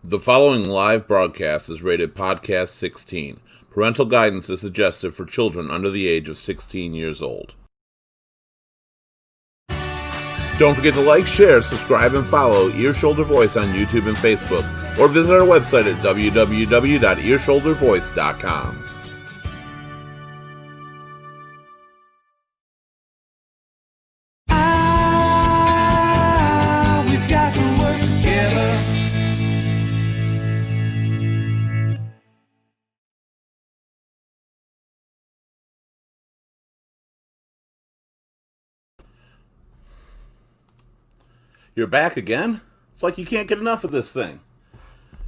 The following live broadcast is rated Podcast 16. Parental guidance is suggested for children under the age of 16 years old. Don't forget to like, share, subscribe, and follow Ear Shoulder Voice on YouTube and Facebook, or visit our website at www.earshouldervoice.com. We've got to work together. You're back again? It's like you can't get enough of this thing.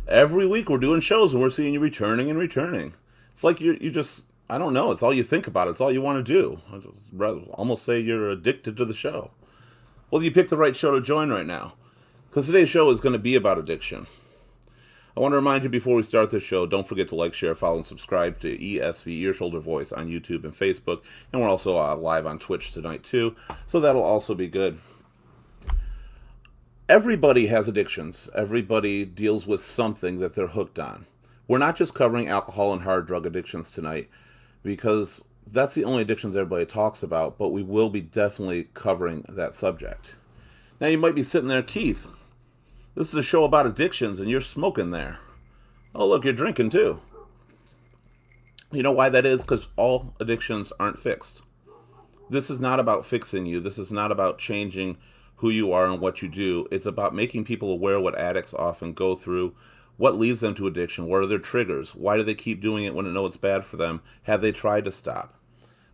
Every week we're doing shows and we're seeing you returning and returning. It's like you just, I don't know, it's all you think about. It's all you want to do. I'd almost say you're addicted to the show. Well, you picked the right show to join right now, because today's show is going to be about addiction. I want to remind you before we start this show, don't forget to like, share, follow, and subscribe to ESV, Ear Shoulder Voice, on YouTube and Facebook. And we're also live on Twitch tonight too, so that'll also be good. Everybody has addictions. Everybody deals with something that they're hooked on. We're not just covering alcohol and hard drug addictions tonight, because that's the only addictions everybody talks about, but we will be definitely covering that subject. Now you might be sitting there, Keith, this is a show about addictions and you're smoking there. Oh look, you're drinking too. You know why that is? Because all addictions aren't fixed. This is not about fixing you. This is not about changing who you are and what you do. It's about making people aware what addicts often go through, what leads them to addiction, what are their triggers, why do they keep doing it when they know it's bad for them, have they tried to stop?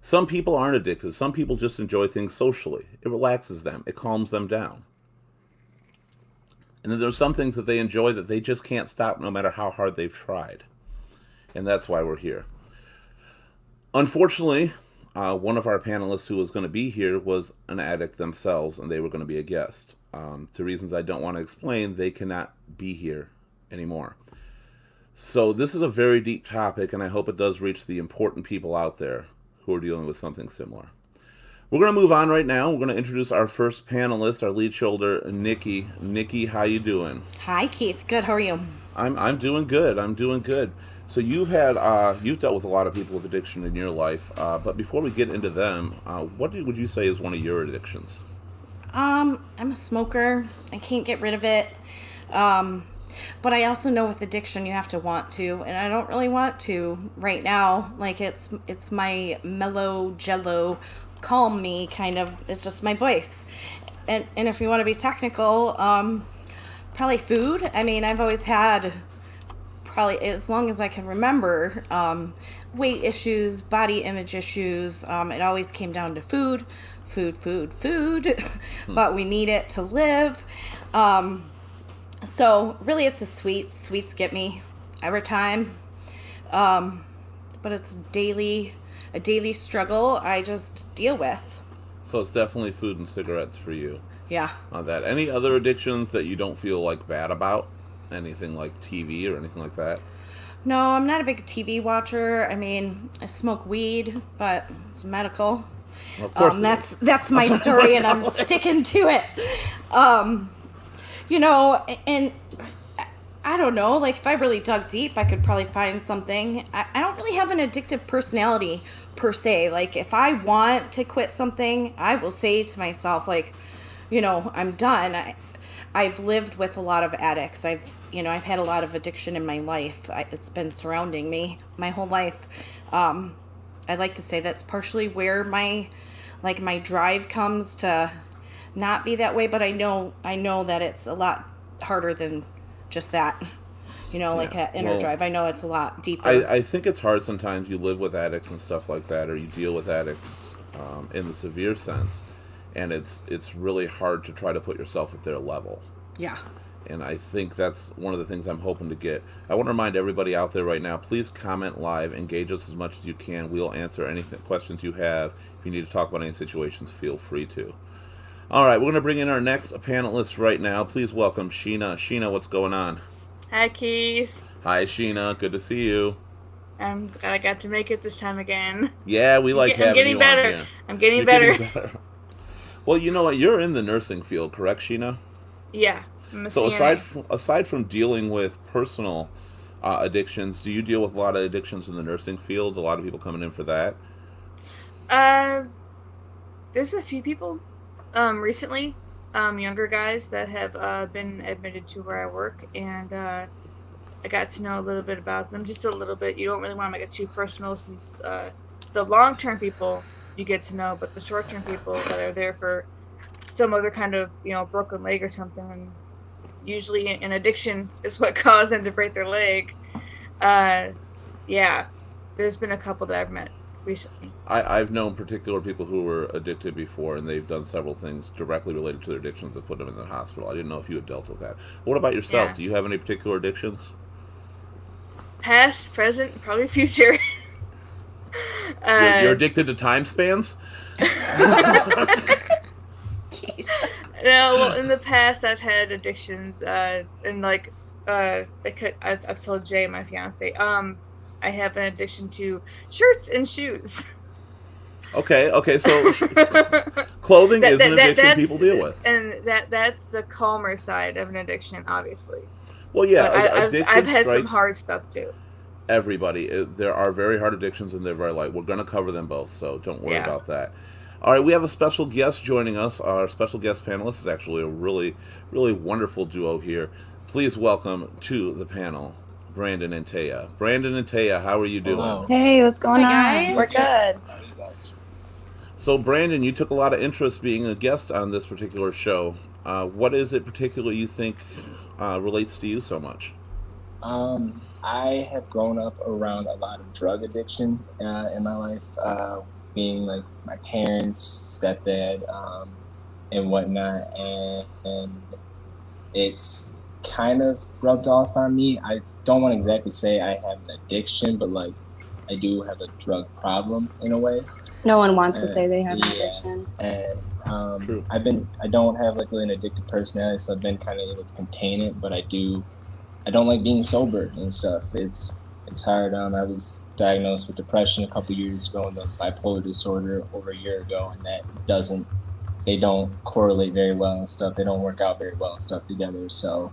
Some people aren't addicted. Some people just enjoy things socially. It relaxes them. It calms them down. And then there's some things that they enjoy that they just can't stop no matter how hard they've tried. And that's why we're here. Unfortunately, one of our panelists who was going to be here was an addict themselves, and they were going to be a guest. To reasons I don't want to explain, they cannot be here anymore. So this is a very deep topic, and I hope it does reach the important people out there who are dealing with something similar. We're going to move on right now. We're going to introduce our first panelist, our lead shoulder, Nikki. Nikki, how you doing? Hi, Keith. Good. How are you? I'm doing good. I'm doing good. So you've dealt with a lot of people with addiction in your life, but before we get into them, what would you say is one of your addictions? I'm a smoker. I can't get rid of it. But I also know with addiction you have to want to, and I don't really want to right now. Like it's my mellow jello, calm me kind of. It's just my voice. And if you want to be technical, probably food. I mean, I've always had, probably as long as I can remember, weight issues, body image issues. It always came down to food. But we need it to live. So really it's the sweets. Sweets get me every time. But it's a daily struggle I just deal with. So it's definitely food and cigarettes for you. Yeah. On that. Any other addictions that you don't feel like bad about? Anything like TV or anything like that? No, I'm not a big TV watcher. I mean, I smoke weed, but it's medical. Well, of course that's my story, and I'm sticking to it. You know, and I don't know, like if I really dug deep, I could probably find something. I don't really have an addictive personality per se. Like if I want to quit something, I will say to myself, like, you know, I'm done. I've lived with a lot of addicts. I've had a lot of addiction in my life. It's been surrounding me my whole life. I'd like to say that's partially where my drive comes to not be that way, but I know that it's a lot harder than just that. You know, like that inner drive. I know it's a lot deeper. I think it's hard sometimes. You live with addicts and stuff like that, or you deal with addicts in the severe sense, and it's really hard to try to put yourself at their level. Yeah. And I think that's one of the things I'm hoping to get. I want to remind everybody out there right now, please comment live, engage us as much as you can. We'll answer any questions you have. If you need to talk about any situations, feel free to. All right, we're going to bring in our next panelist right now. Please welcome Sheena. Sheena, what's going on? Hi, Keith. Hi, Sheena. Good to see you. I'm glad I got to make it this time again. Yeah, we like having you on here. I'm getting better. Well, you know what? You're in the nursing field, correct, Sheena? Yeah. I'm a So CNA. aside from dealing with personal addictions, do you deal with a lot of addictions in the nursing field? A lot of people coming in for that. Uh, there's a few people, recently, younger guys that have been admitted to where I work, and I got to know a little bit about them, just a little bit. You don't really want to make it too personal, since the long-term people you get to know, but the short-term people that are there for some other kind of broken leg or something, and usually an addiction is what caused them to break their leg. Uh, yeah, there's been a couple that I've met recently. I've known particular people who were addicted before, and they've done several things directly related to their addictions that put them in the hospital. I didn't know if you had dealt with that. What about yourself? Yeah, Do you have any particular addictions? past, present, probably future. You're uh, addicted to time spans? Jeez. no, well, in the past I've had addictions, and like, I've told Jay, my fiance, I have an addiction to shirts and shoes. Okay, so clothing is an addiction That's people deal with. that's the calmer side of an addiction, obviously. Well, But yeah, I've addiction had some strikes hard stuff too. everybody. There are very hard addictions and they're very light. We're going to cover them both, so don't worry Yeah. about that. All right, we have a special guest joining us. Our special guest panelist is actually a really, really wonderful duo here. Please welcome to the panel Brandon and Taya. Brandon and Taya, how are you doing? Hello. Hey, what's going Hi, on? guys. We're good. How are you guys? So, Brandon, you took a lot of interest being a guest on this particular show. What is it particularly you think relates to you so much? I have grown up around a lot of drug addiction in my life, being like my parents, stepdad, and whatnot, and it's kind of rubbed off on me. I don't want to exactly say I have an addiction, but like I do have a drug problem in a way. No one wants to Uh, say they have an yeah, addiction. and True. I don't have like really an addictive personality, so I've been kind of able to contain it, but I don't like being sober and stuff. It's hard. I was diagnosed with depression a couple years ago and the bipolar disorder over a year ago, and they don't correlate very well and stuff. They don't work out very well and stuff together. So,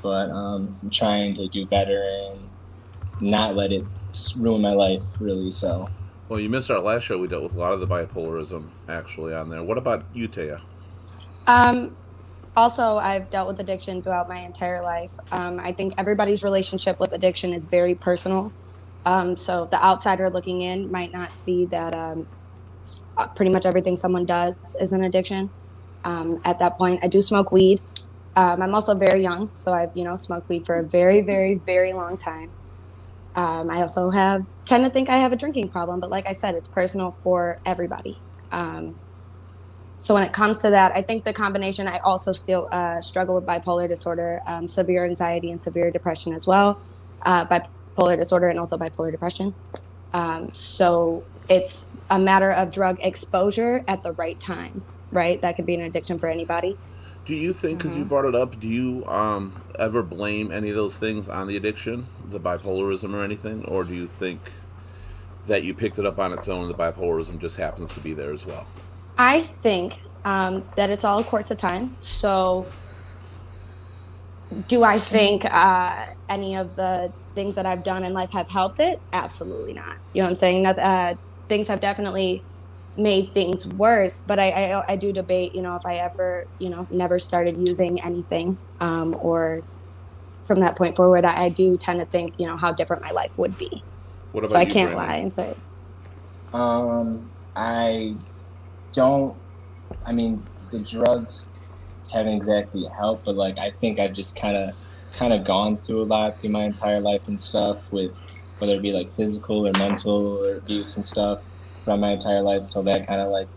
but I'm trying to do better and not let it ruin my life, really. So, Well, you missed our last show. We dealt with a lot of the bipolarism actually on there. What about you, Taya? Um, Also, I've dealt with addiction throughout my entire life. I think everybody's relationship with addiction is very personal. So the outsider looking in might not see that pretty much everything someone does is an addiction. At that point, I do smoke weed. I'm also very young, so I've smoked weed for a very, very, very long time. I also tend to think I have a drinking problem, but like I said, it's personal for everybody. So when it comes to that, I think the combination, I also still struggle with bipolar disorder, severe anxiety and severe depression as well, bipolar disorder and also bipolar depression. So it's a matter of drug exposure at the right times, right? That could be an addiction for anybody. Do you think, because you brought it up, do you ever blame any of those things on the addiction, the bipolarism or anything? Or do you think that you picked it up on its own and the bipolarism just happens to be there as well? I think that it's all a course of time. So do I think any of the things that I've done in life have helped it? Absolutely not. You know what I'm saying? That things have definitely made things worse, but I do debate, if I ever, never started using anything, or from that point forward, I do tend to think, how different my life would be. What about So I you, can't Brandon? lie and say, I don't. I mean, the drugs haven't exactly helped, but like I think I've just kind of gone through a lot through my entire life and stuff, with whether it be like physical or mental or abuse and stuff throughout my entire life. So that kind of like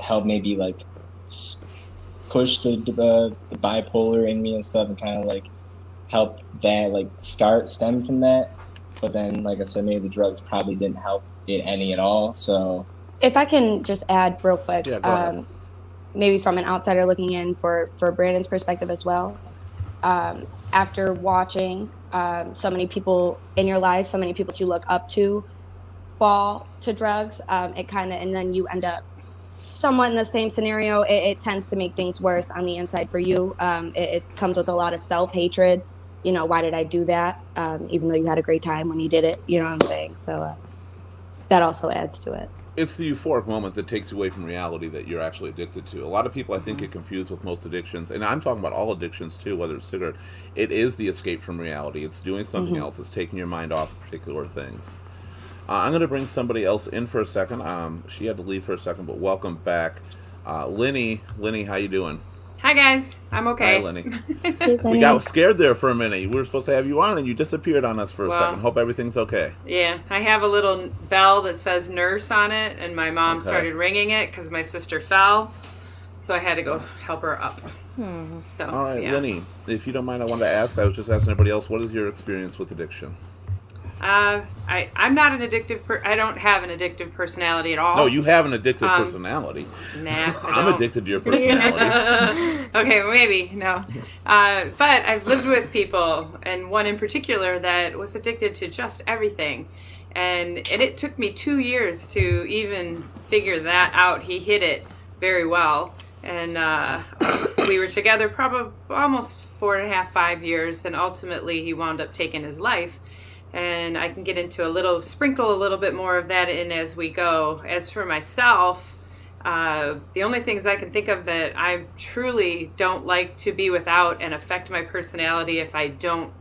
helped maybe like push the bipolar in me and stuff, and kind of like help that like stem from that. But then, like I said, maybe the drugs probably didn't help it any at all. So if I can just add real quick, Yeah, go ahead. maybe from an outsider looking in for Brandon's perspective as well. After watching so many people in your life, so many people that you look up to fall to drugs, it kind of, and then you end up somewhat in the same scenario. It tends to make things worse on the inside for you. It comes with a lot of self-hatred. You know, why did I do that? Even though you had a great time when you did it. You know what I'm saying? So that also adds to it. It's the euphoric moment that takes you away from reality that you're actually addicted to. A lot of people, I think, get confused with most addictions, and I'm talking about all addictions too, whether it's cigarette. It is the escape from reality. It's doing something else. It's taking your mind off particular things. I'm going to bring somebody else in for a second. She had to leave for a second, but welcome back, Lenny. Lenny, how you doing? Hi guys, I'm okay. Hi, Lenny. We got scared there for a minute. We were supposed to have you on, and you disappeared on us for a second. Hope everything's okay. Yeah, I have a little bell that says nurse on it, and my mom started ringing it because my sister fell, so I had to go help her up. So, All right, yeah. Lenny, if you don't mind, I wanted to ask. I was just asking everybody else, what is your experience with addiction? I'm not an addictive. I don't have an addictive personality at all. No, you have an addictive personality. Nah, I'm addicted to your personality. Okay, maybe no. But I've lived with people, and one in particular that was addicted to just everything, and it took me 2 years to even figure that out. He hid it very well, and we were together probably almost 4.5, 5 years, and ultimately he wound up taking his life. And I can get into sprinkle a little bit more of that in as we go. As for myself, the only things I can think of that I truly don't like to be without and affect my personality if I don't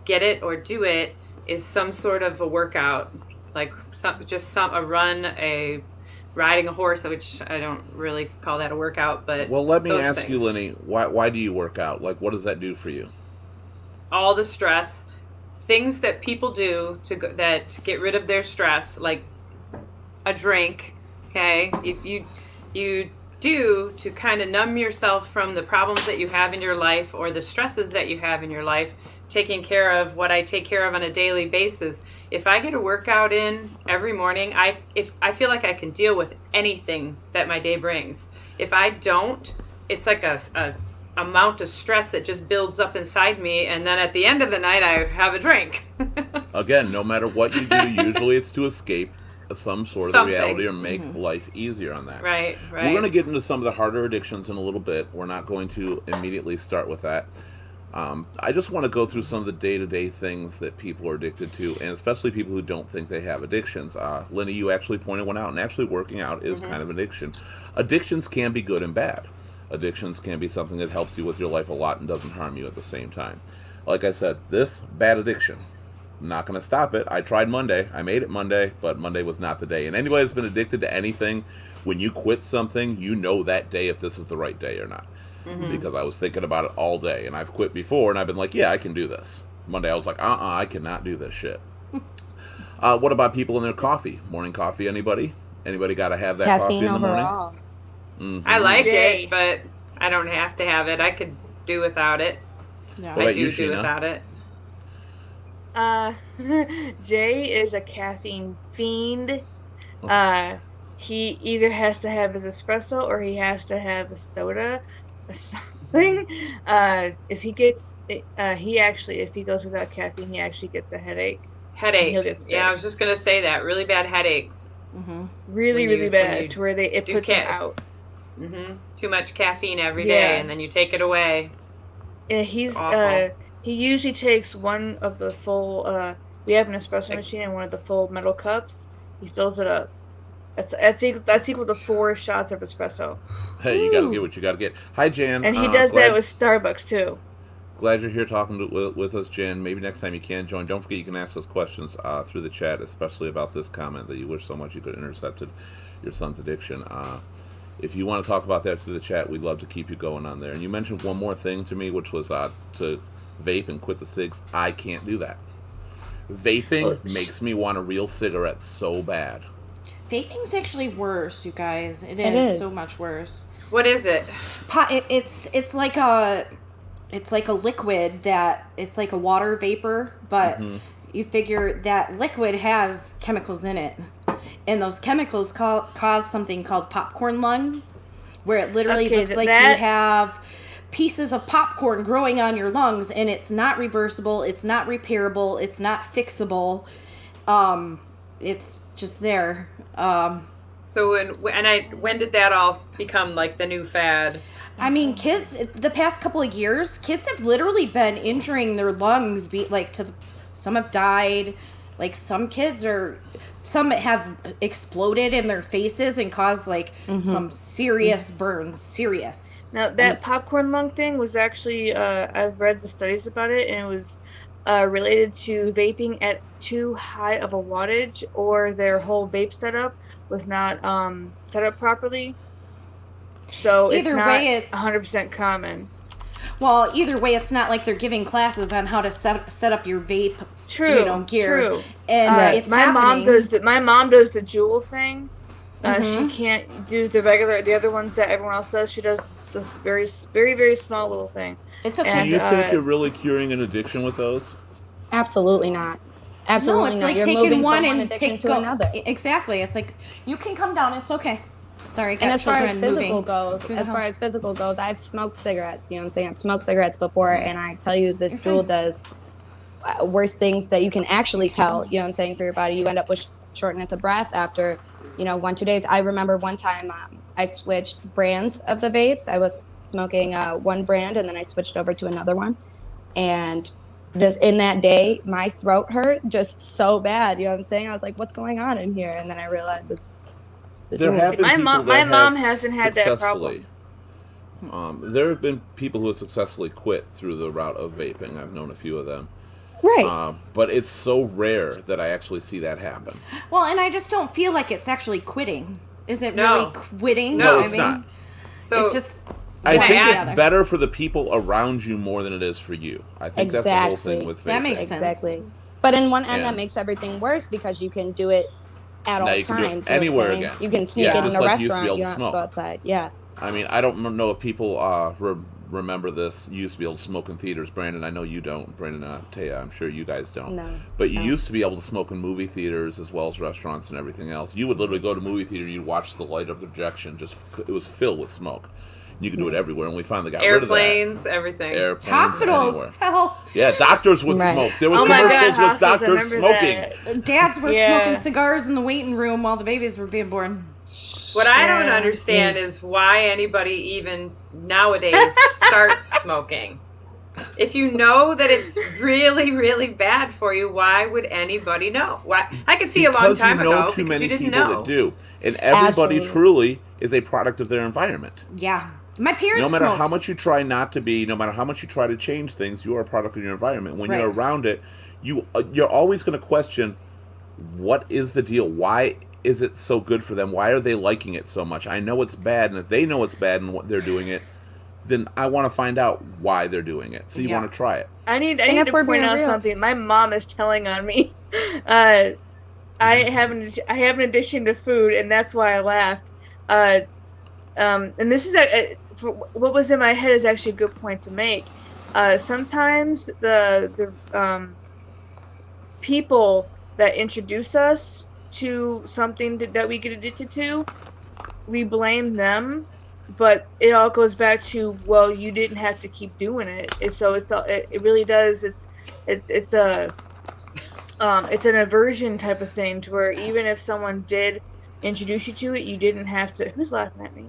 get it or do it is some sort of a workout, like a run, riding a horse, which I don't really call that a workout. But well, let me ask things. you, Lenny, why do you work out? Like, what does that do for you? All the stress. Things that people do that get rid of their stress, like a drink, okay? You do to kind of numb yourself from the problems that you have in your life or the stresses that you have in your life, taking care of what I take care of on a daily basis. If I get a workout in every morning, I feel like I can deal with anything that my day brings. If I don't, it's like a amount of stress that just builds up inside me, and then at the end of the night I have a drink. Again, no matter what you do, usually it's to escape some sort of reality or make life easier on that. Right. We're going to get into some of the harder addictions in a little bit. We're not going to immediately start with that. I just want to go through some of the day-to-day things that people are addicted to, and especially people who don't think they have addictions. Lenny, you actually pointed one out, and actually working out is kind of an addiction. Addictions can be good and bad. Addictions can be something that helps you with your life a lot and doesn't harm you at the same time. Like I said, this bad addiction, I'm not going to stop it. I tried Monday. I made it Monday, but Monday was not the day. And anybody that's been addicted to anything, when you quit something, you know that day if this is the right day or not. Because I was thinking about it all day. And I've quit before, and I've been like, yeah, I can do this. Monday, I was like, I cannot do this shit. What about people in their coffee? Morning coffee, anybody? Anybody got to have that Caffeine coffee in the morning? overall. I like Jay. it, but I don't have to have it. I could do without it. No. What I about do you, do Sheena? without it. Jay is a caffeine fiend. He either has to have his espresso or he has to have a soda or something. If he goes without caffeine, he actually gets a headache. He'll Headache. get sick. Yeah, I was just going to say that. Really bad headaches. Really, When really you bad to where it do puts him ca- out. Too much caffeine every day, Yeah. and then you take it away. And It's awful. he usually takes one of the full. We have an espresso machine and one of the full metal cups. He fills it up. That's equal to 4 shots of espresso. Hey, you got to get what you got to get. Hi, Jan. And he does glad, that with Starbucks too. Glad you're here talking with us, Jan. Maybe next time you can join. Don't forget you can ask us questions through the chat, especially about this comment that you wish so much you could have intercepted your son's addiction. If you want to talk about that through the chat, we'd love to keep you going on there. And you mentioned one more thing to me, which was to vape and quit the cigs. I can't do that. Vaping makes me want a real cigarette so bad. Vaping's actually worse, you guys. It is. so much worse. What is it? It's like a liquid that it's like a water vapor, but you figure that liquid has chemicals in it, and those chemicals cause something called popcorn lung, where it literally Okay, looks like you have pieces of popcorn growing on your lungs, and it's not reversible, it's not repairable, it's not fixable. It's just there. So when did that all become like the new fad? I mean, kids, the past couple of years, kids have literally been injuring their lungs. Some have died. Like, some have exploded in their faces and caused, like, some serious burns. Serious. Now, that popcorn lung thing was actually, I've read the studies about it, and it was related to vaping at too high of a wattage, or their whole vape setup was not set up properly. So it's not 100% common. Well, either way, it's not like they're giving classes on how to set up your vape, gear. True. And it's my mom does the Juul thing. She can't do the other ones that everyone else does. She does this very, very, very small little thing. It's okay. Do you think you're really curing an addiction with those? Absolutely not. Absolutely No, it's not. like You're taking moving one from one and addiction to another. Exactly. It's like, you can come down. It's okay. Sorry, And as far as physical goes, I've smoked cigarettes. You know what I'm saying? I've smoked cigarettes before, and I tell you, this Juul does worse things that you can actually tell. You know what I'm saying? For your body, you end up with shortness of breath after 1-2 days. I remember one time I switched brands of the vapes. I was smoking one brand, and then I switched over to another one, and in that day, my throat hurt just so bad. You know what I'm saying? I was like, "What's going on in here?" And then I realized it's There have been my people my that mom have hasn't had that problem. There have been people who have successfully quit through the route of vaping. I've known a few of them. right. But it's so rare that I actually see that happen. Well, and I just don't feel like it's actually quitting. Is it No. really quitting? No, I it's mean, not. it's just. I Can I think add- it's better for the people around you more than it is for you. I think that's the whole thing with vaping. That makes sense. Exactly. But in one end, Yeah. that makes everything worse because you can do it at Now all you can do it times. You know what I'm anywhere saying? again. You can sneak Yeah, it in just a like you used to be restaurant. able You to don't have to go smoke. outside. Yeah. I mean, I don't know if people remember this. You used to be able to smoke in theaters. Brandon, I know you don't. Brandon, Taya, I'm sure you guys don't. No. But you used to be able to smoke in movie theaters as well as restaurants and everything else. You would literally go to a movie theater, you'd watch the light of the projection. It was filled with smoke. You could do it everywhere, and we finally got rid of that. Airplanes, everything. Airplanes, Hospitals, anywhere. hell, Yeah, doctors would Right. smoke. There was Oh my God, commercials with hospitals, I doctors remember smoking. that. dads were Yeah. smoking cigars in the waiting room while the babies were being born. What I don't Yeah. understand is why anybody even nowadays starts smoking. If you know that it's really, really bad for you, why would anybody know? Why? I could see a long time Because you know ago too because many you didn't people know. that do. And everybody Absolutely. truly is a product of their environment. Yeah, my parents. No matter smoked. how much you try not to be, no matter how much you try to change things, you are a product of your environment. When you're Right. around it, you're always going to question, what is the deal? Why is it so good for them? Why are they liking it so much? I know it's bad, and if they know it's bad and what they're doing it, then I want to find out why they're doing it. So you Yeah. want to try it. I need if to we're point being out real- something. My mom is telling on me. I have an addiction to food, and that's why I laughed. And this is for what was in my head is actually a good point to make. Sometimes the people that introduce us to something that we get addicted to, we blame them, but it all goes back to, well, you didn't have to keep doing it. It really does. It's an aversion type of thing, to where even if someone did introduce you to it, you didn't have to. Who's laughing at me?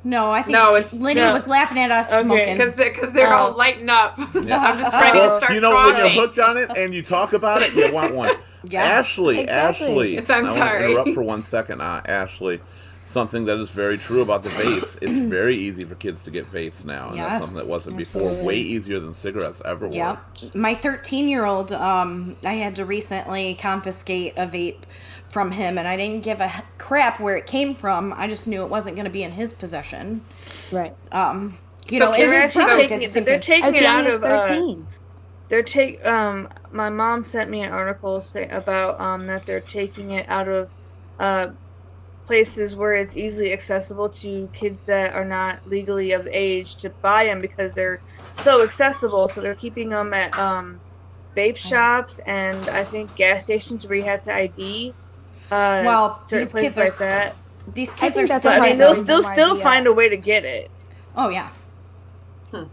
No, I think No, Lydia no. was laughing at us Okay. smoking. Because they're all lighting up. Yeah. I'm just ready to start You know, when you're coughing. hooked on it and you talk about it, you want one. Yeah, Ashley, exactly. Yes, I'm I want sorry. to interrupt for 1 second. Ashley, something that is very true about the vapes. It's very easy for kids to get vapes now, and Yes, that's something that wasn't absolutely. before. Way easier than cigarettes ever were. Yep. My 13-year-old, I had to recently confiscate a vape from him, and I didn't give a crap where it came from. I just knew it wasn't going to be in his possession. Right. You So know, they're and his actually brother taking did it. the same They're thing. taking As it young out as of. 13. My mom sent me an article about that they're taking it out of places where it's easily accessible to kids that are not legally of age to buy them, because they're so accessible. So they're keeping them at vape shops and I think gas stations where you have to ID. Well, certain these places kids are- like that. These I kids think are that's But a I part mean, of the they'll reason why still the, find a way to get it. Oh, yeah.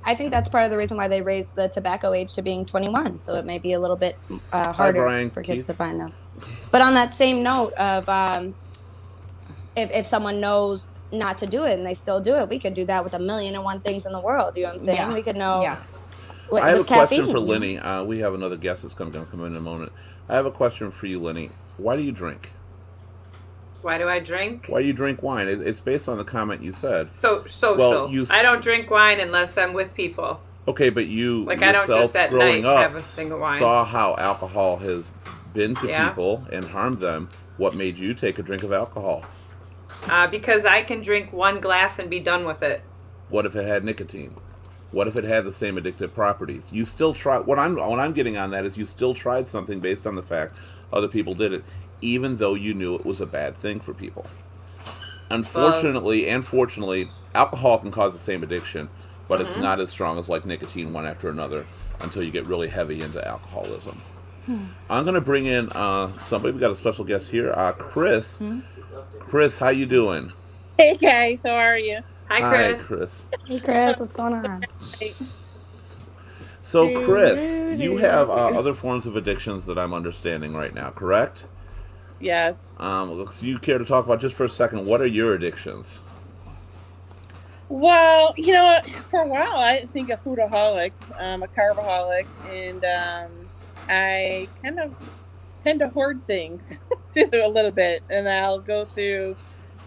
I think that's part of the reason why they raised the tobacco age to being 21, so it may be a little bit harder Brian, for Keith. kids to find them. But on that same note of if someone knows not to do it and they still do it, we could do that with 1,000,001 things in the world. You know what I'm saying? Yeah. We could know. Yeah. With, I have with a question caffeine. for Lenny. We have another guest that's going to come in a moment. I have a question for you, Lenny. Why do you drink? Why do I drink? Why do you drink wine? It's based on the comment you said. Social. Well, I don't drink wine unless I'm with people. Okay, but you Like, I don't yourself just at growing night up have a thing of wine. saw how alcohol has been to Yeah. people and harmed them. What made you take a drink of alcohol? Because I can drink one glass and be done with it. What if it had nicotine? What if it had the same addictive properties? You still try. What I'm getting on that is you still tried something based on the fact other people did it, even though you knew it was a bad thing for people. Unfortunately and fortunately, alcohol can cause the same addiction, but it's not as strong as like nicotine one after another until you get really heavy into alcoholism. I'm gonna bring in somebody. We got a special guest here, Chris. Chris, how you doing? Hey guys, how are you? Hi, Chris. Hi, Chris. Hey, Chris, what's going on? So, Chris, you have other forms of addictions that I'm understanding right now, correct? Yes. So you care to talk about just for a second? What are your addictions? Well, you know what? For a while, I didn't think a foodaholic, a carbaholic, and I kind of tend to hoard things too a little bit, and I'll go through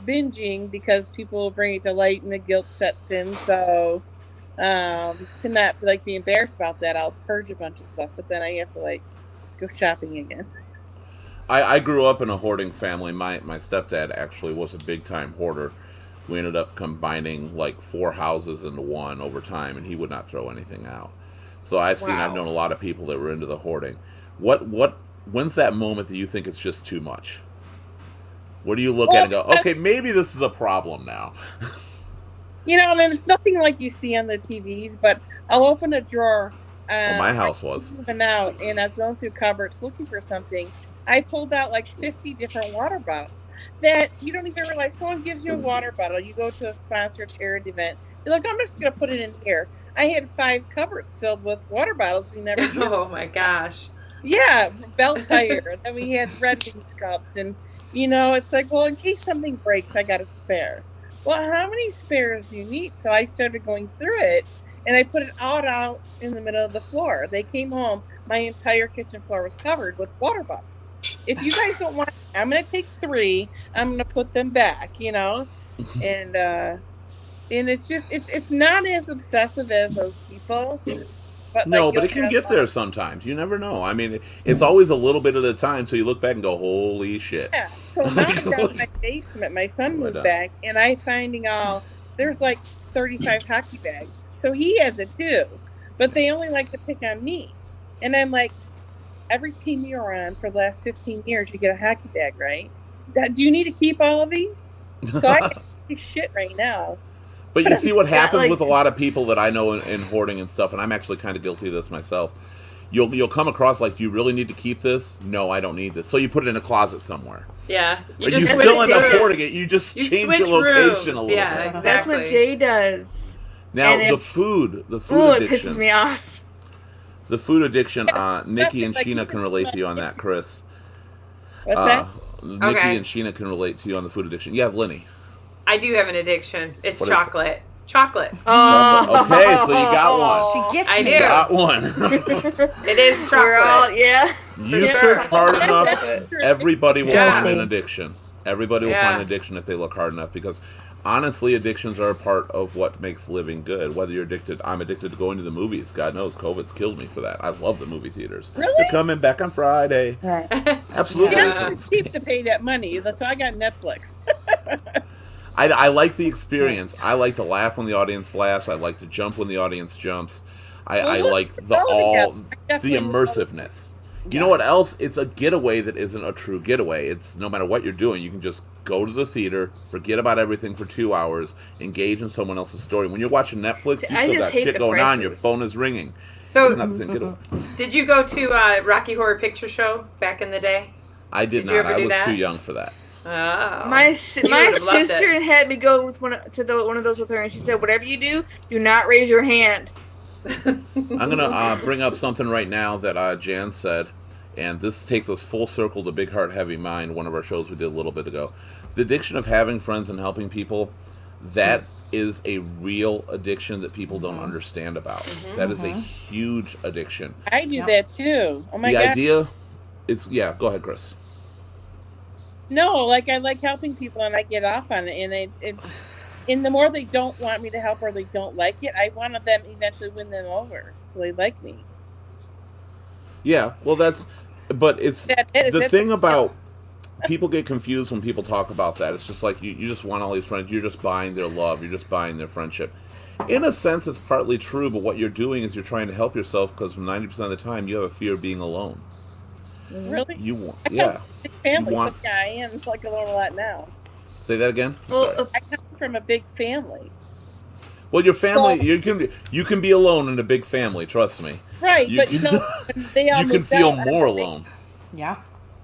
binging because people bring it to light and the guilt sets in. So to not like be embarrassed about that, I'll purge a bunch of stuff, but then I have to like go shopping again. I grew up in a hoarding family. My stepdad actually was a big time hoarder. We ended up combining like 4 houses into one over time, and he would not throw anything out. So I've known a lot of people that were into the hoarding. When's that moment that you think it's just too much? Where do you look at it and go, okay, maybe this is a problem now? You know, and it's nothing like you see on the TVs, but I'll open a drawer. My house was. Moving out, and I was going through cupboards looking for something. I pulled out like 50 different water bottles that you don't even realize. Someone gives you a water bottle. You go to a sponsored charity event. You're like, I'm just going to put it in here. I had 5 cupboards filled with water bottles we never used. Oh my gosh. Yeah, belt tire. Then we had Red Wings cups. And, you know, it's like, well, in case something breaks, I got a spare. Well, how many spares do you need? So I started going through it, and I put it all out in the middle of the floor. They came home. My entire kitchen floor was covered with water bottles. If you guys don't want, I'm going to take 3. I'm going to put them back, you know? And it's just, it's not as obsessive as those people. But No, like, but it can get there sometimes. You never know. I mean, it's always a little bit at a time, so you look back and go, holy shit. Yeah, so now I'm down in my basement. My son moved back, and I'm finding out there's like 35 hockey bags. So he has it too, but they only like to pick on me. And I'm like, every team you're on for the last 15 years, you get a hockey bag, right? Do you need to keep all of these? So I get this shit right now. But you see what happens like- with a lot of people that I know in hoarding and stuff, and I'm actually kind of guilty of this myself. You'll come across like, do you really need to keep this? No, I don't need this. So you put it in a closet somewhere. Yeah. You just still switch end up rooms. hoarding it. You just You change your switch location rooms. a little Yeah, bit. exactly. That's what Jay does. Now And the it's- food Ooh, it addiction. pisses me off. The food addiction. Nikki and Like, Sheena can relate to you on that, Chris. What's that? Nikki Okay. and Sheena can relate to you on the food addiction. Yeah, Lenny. I do have an addiction. It's What is it? chocolate. Chocolate. Oh. Okay, so you got one. She gets I me. do. Got one. It is chocolate. We're all, yeah. You sure. search hard enough, everybody will Yeah. find an addiction. Everybody will Yeah. find an addiction if they look hard enough, because honestly, addictions are a part of what makes living good. Whether you're addicted, I'm addicted to going to the movies. God knows, COVID's killed me for that. I love the movie theaters. Really? They're coming back on Friday. Right. Absolutely. You Yeah. know, it's cheap to pay that money. So I got Netflix. I like the experience. I like to laugh when the audience laughs. I like to jump when the audience jumps. I Well, like look, the all all together. I the definitely would love it. immersiveness. You know what else? It's a getaway that isn't a true getaway. It's no matter what you're doing, you can just go to the theater, forget about everything for 2 hours, engage in someone else's story. When you're watching Netflix, you I still just got hate shit the going on. Your prices. phone is ringing. It's So, not the same getaway. did you go to Rocky Horror Picture Show back in the day? I did Did you not. ever I do was that? too young for that. Oh. My You my would've loved sister it. had me go with one of those with her, and she said, "Whatever you do not raise your hand." I'm gonna bring up something right now that Jan said, and this takes us full circle to Big Heart Heavy Mind, one of our shows we did a little bit ago. The addiction of having friends and helping people, that is a real addiction that people don't understand about. That is a huge addiction. I do that too. Oh my The god. idea, go ahead, Chris. No, like I like helping people and I get off on it, and the more they don't want me to help or they don't like it, I want them eventually win them over so they like me. Yeah, well, but it's the thing about people get confused when people talk about that. It's just like you just want all these friends. You're just buying their love. You're just buying their friendship. In a sense, it's partly true, but what you're doing is you're trying to help yourself because 90% of the time you have a fear of being alone. Really? You want, I come from a big family, so yeah, I am like alone a lot now. Say that again. Well, I come from a big family. Well, your family, you can be alone in a big family. Trust me. Right, but when they all you can moved feel out, more alone. Yeah.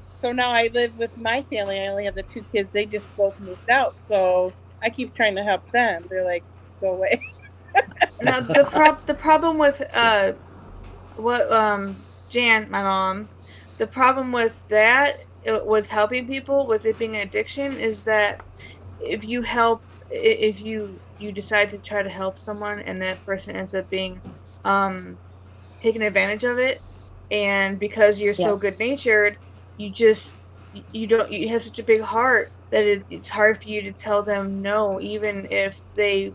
So now I live with my family. I only have the 2 kids. They just both moved out, so I keep trying to help them. They're like, go away. Now the problem with Jan, my mom, the problem with that, with helping people, with it being an addiction, is that if you decide to try to help someone and that person ends up being taking advantage of it, and because you're so good natured, you have such a big heart that it's hard for you to tell them no, even if they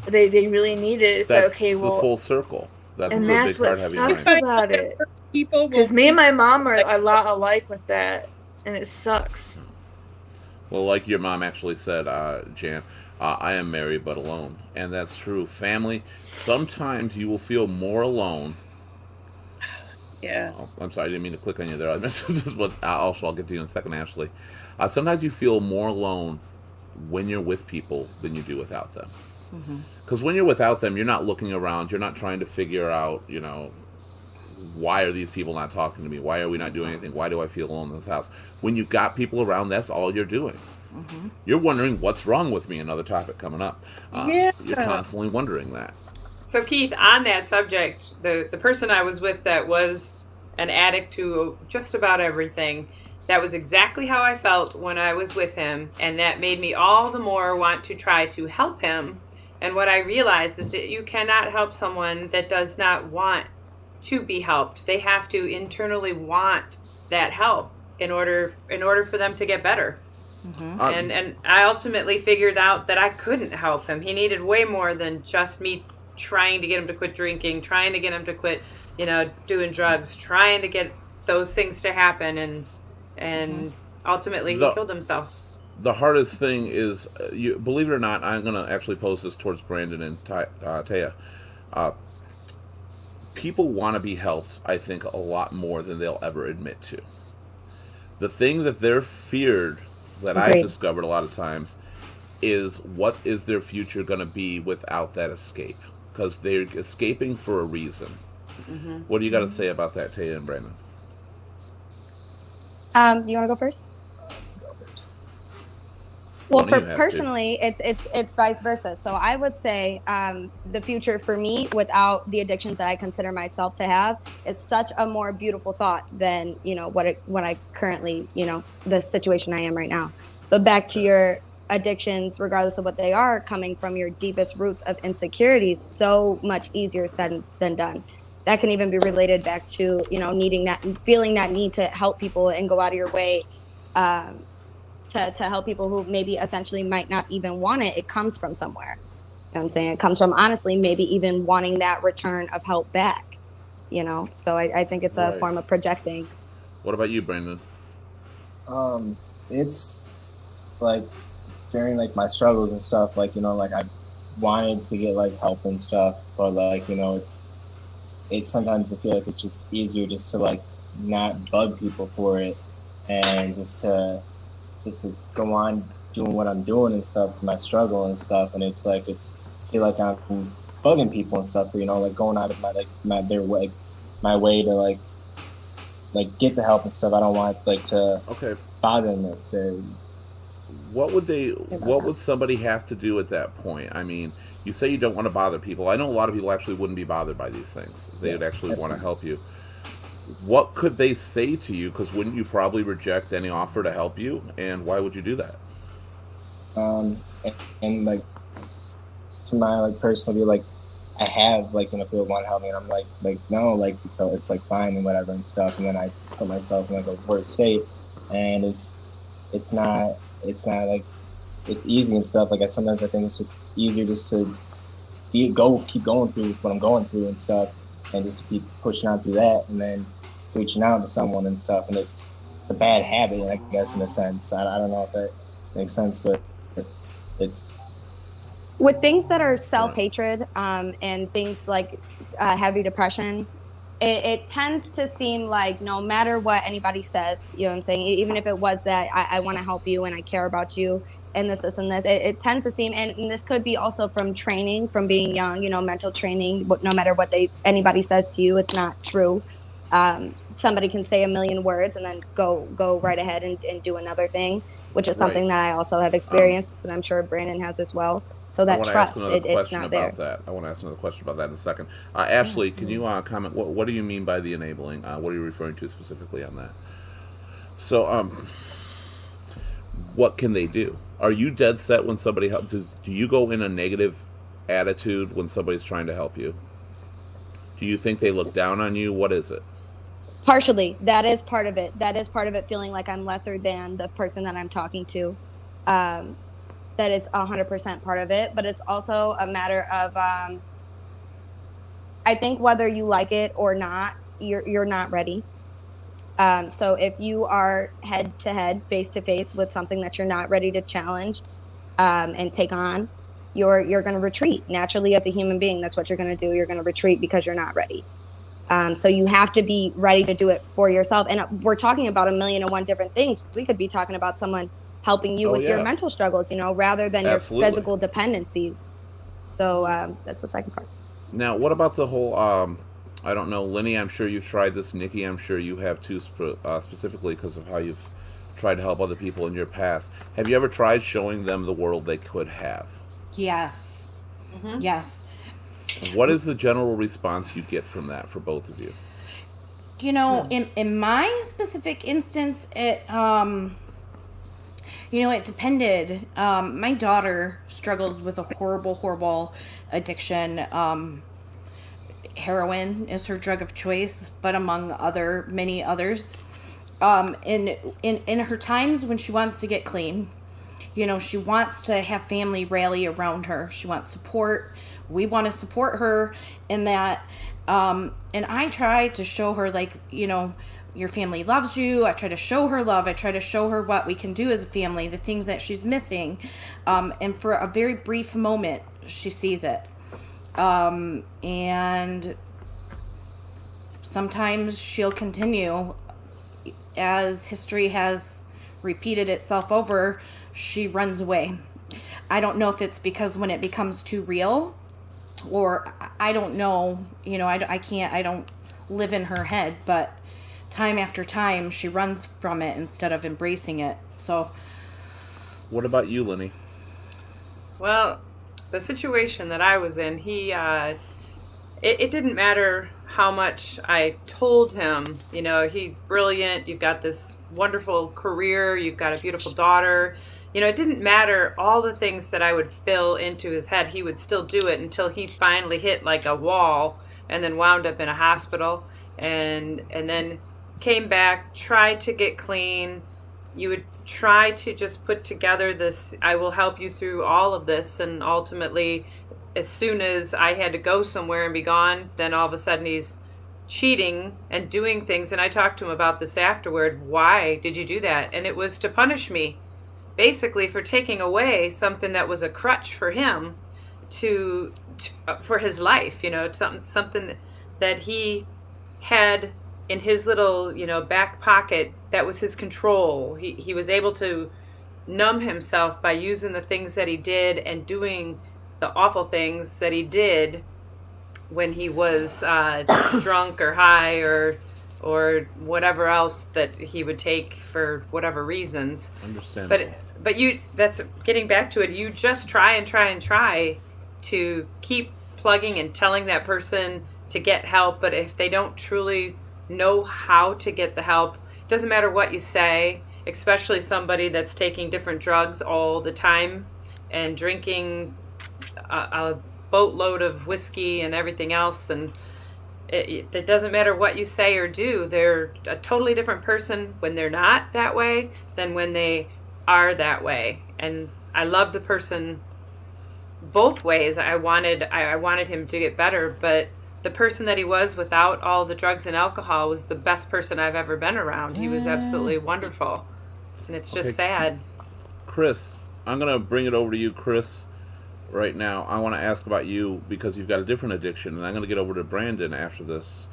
they really need it. It's that's like, okay, well, the full circle. That's and the that's big what part sucks having about it. People, because me and my mom are a lot alike with that, and it sucks. Well, like your mom actually said, Jan, I am married but alone, and that's true. Family, sometimes you will feel more alone. Yeah. Oh, I'm sorry, I didn't mean to click on you there. I mentioned this, but also I'll get to you in a second, Ashley. Sometimes you feel more alone when you're with people than you do without them. Because when you're without them, you're not looking around. You're not trying to figure out, why are these people not talking to me? Why are we not doing anything? Why do I feel alone in this house? When you've got people around, that's all you're doing. You're wondering, what's wrong with me? Another topic coming up. You're constantly wondering that. So Keith, on that subject, the person I was with that was an addict to just about everything, that was exactly how I felt when I was with him, and that made me all the more want to try to help him. And what I realized is that you cannot help someone that does not want to be helped. They have to internally want that help in order for them to get better. And I ultimately figured out that I couldn't help him. He needed way more than just me trying to get him to quit drinking, trying to get him to quit, doing drugs, trying to get those things to happen, and ultimately he killed himself. The hardest thing is, believe it or not, I'm going to actually pose this towards Brandon and Taya. People want to be helped, I think, a lot more than they'll ever admit to. The thing that they're feared, that I've discovered a lot of times, is what is their future going to be without that escape? Because they're escaping for a reason. What do you got to say about that, Taya and Brandon? You want to go first? Well, personally, it's vice versa. So I would say the future for me, without the addictions that I consider myself to have, is such a more beautiful thought than what I currently the situation I am right now. But back to your addictions, regardless of what they are, coming from your deepest roots of insecurities, so much easier said than done. That can even be related back to needing that, feeling that need to help people and go out of your way. To help people who maybe essentially might not even want it. It comes from somewhere. You know what I'm saying? It comes from, honestly, maybe even wanting that return of help back. So I think it's a form of projecting. What about you, Brandon? It's like during like my struggles and stuff, like I wanted to get like help and stuff, but like it's sometimes I feel like it's just easier just to like not bug people for it and just to go on doing what I'm doing and stuff, my struggle and stuff, and it's like feel like I'm bugging people and stuff, like going out of my way to like get the help and stuff. I don't want to bother them necessarily. What would somebody have to do at that point? I mean, you say you don't want to bother people. I know a lot of people actually wouldn't be bothered by these things. They would actually want to help you. what could they say to you? Because wouldn't you probably reject any offer to help you? And why would you do that? And like to my like personal view, like I have like people want to help me, and I'm like no, like so it's like fine and whatever and stuff, and then I put myself in like a worse state, and it's not like it's easy and stuff. Like sometimes I think it's just easier just to keep going through what I'm going through and stuff, and just to keep pushing on through that, and then reaching out to someone and stuff. And it's a bad habit, I guess, in a sense. I don't know if that makes sense, but it's With things that are self-hatred and things like heavy depression, it tends to seem like no matter what anybody says, you know what I'm saying, even if it was that I want to help you and I care about you and this and this, it tends to seem, and this could be also from training, from being young, mental training, no matter what anybody says to you, it's not true. Somebody can say a million words and then go right ahead and do another thing, which is something Right. that I also have experienced, and I'm sure Brandon has as well. So I that want to ask trust, another it's question not there. about that. I want to ask another question about that in a second. Ashley, can you comment? What do you mean by the enabling? What are you referring to specifically on that? So, what can they do? Are you dead set when somebody helps? Do you go in a negative attitude when somebody's trying to help you? Do you think they look down on you? What is it? Partially, that is part of it. That is part of it, feeling like I'm lesser than the person that I'm talking to. Um, that is 100% part of it, but it's also a matter of I think whether you like it or not, you're not ready. So if you are head to head, face to face with something that you're not ready to challenge and take on, you're going to retreat naturally as a human being. That's what you're going to do. You're going to retreat because you're not ready. So you have to be ready to do it for yourself. And we're talking about a million and one different things. We could be talking about someone helping you Oh with your yeah, mental struggles, rather than your absolutely. physical dependencies. So that's the second part. Now, what about the whole? I don't know, Lenny. I'm sure you've tried this. Nikki, I'm sure you have too, specifically because of how you've tried to help other people in your past. Have you ever tried showing them the world they could have? Yes. Yes. What is the general response you get from that for both of you? In my specific instance, it depended. My daughter struggles with a horrible addiction. Heroin is her drug of choice, but among many others. In her times when she wants to get clean, she wants to have family rally around her. She wants support. We want to support her in that. And I try to show her, like, your family loves you. I try to show her love. I try to show her what we can do as a family, the things that she's missing. And for a very brief moment, she sees it. And sometimes she'll continue as history has repeated itself over. She runs away. I don't know if it's because when it becomes too real, or I don't know, I don't live in her head, but time after time she runs from it instead of embracing it. So What about you, Lenny? Well, the situation that I was in, it didn't matter how much I told him, he's brilliant, you've got this wonderful career, you've got a beautiful daughter. It didn't matter all the things that I would fill into his head. He would still do it until he finally hit like a wall and then wound up in a hospital and then came back, tried to get clean. You would try to just put together this, I will help you through all of this, and ultimately as soon as I had to go somewhere and be gone, then all of a sudden he's cheating and doing things. And I talked to him about this afterward. Why did you do that? And it was to punish me, basically, for taking away something that was a crutch for him for his life, something that he had in his little, back pocket. That was his control. He was able to numb himself by using the things that he did and doing the awful things that he did when he was drunk or high or whatever else that he would take for whatever reasons. Understandable. But that's getting back to it. You just try and try to keep plugging and telling that person to get help. But if they don't truly know how to get the help. It doesn't matter what you say, especially somebody that's taking different drugs all the time and drinking a boatload of whiskey and everything else. And it doesn't matter what you say or do. They're a totally different person when they're not that way than when they are that way. And I love the person both ways. I wanted him to get better, but the person that he was without all the drugs and alcohol was the best person I've ever been around. He was absolutely wonderful. And it's just sad. Chris, I'm going to bring it over to you, Chris, right now. I want to ask about you because you've got a different addiction, and I'm going to get over to Brandon after this.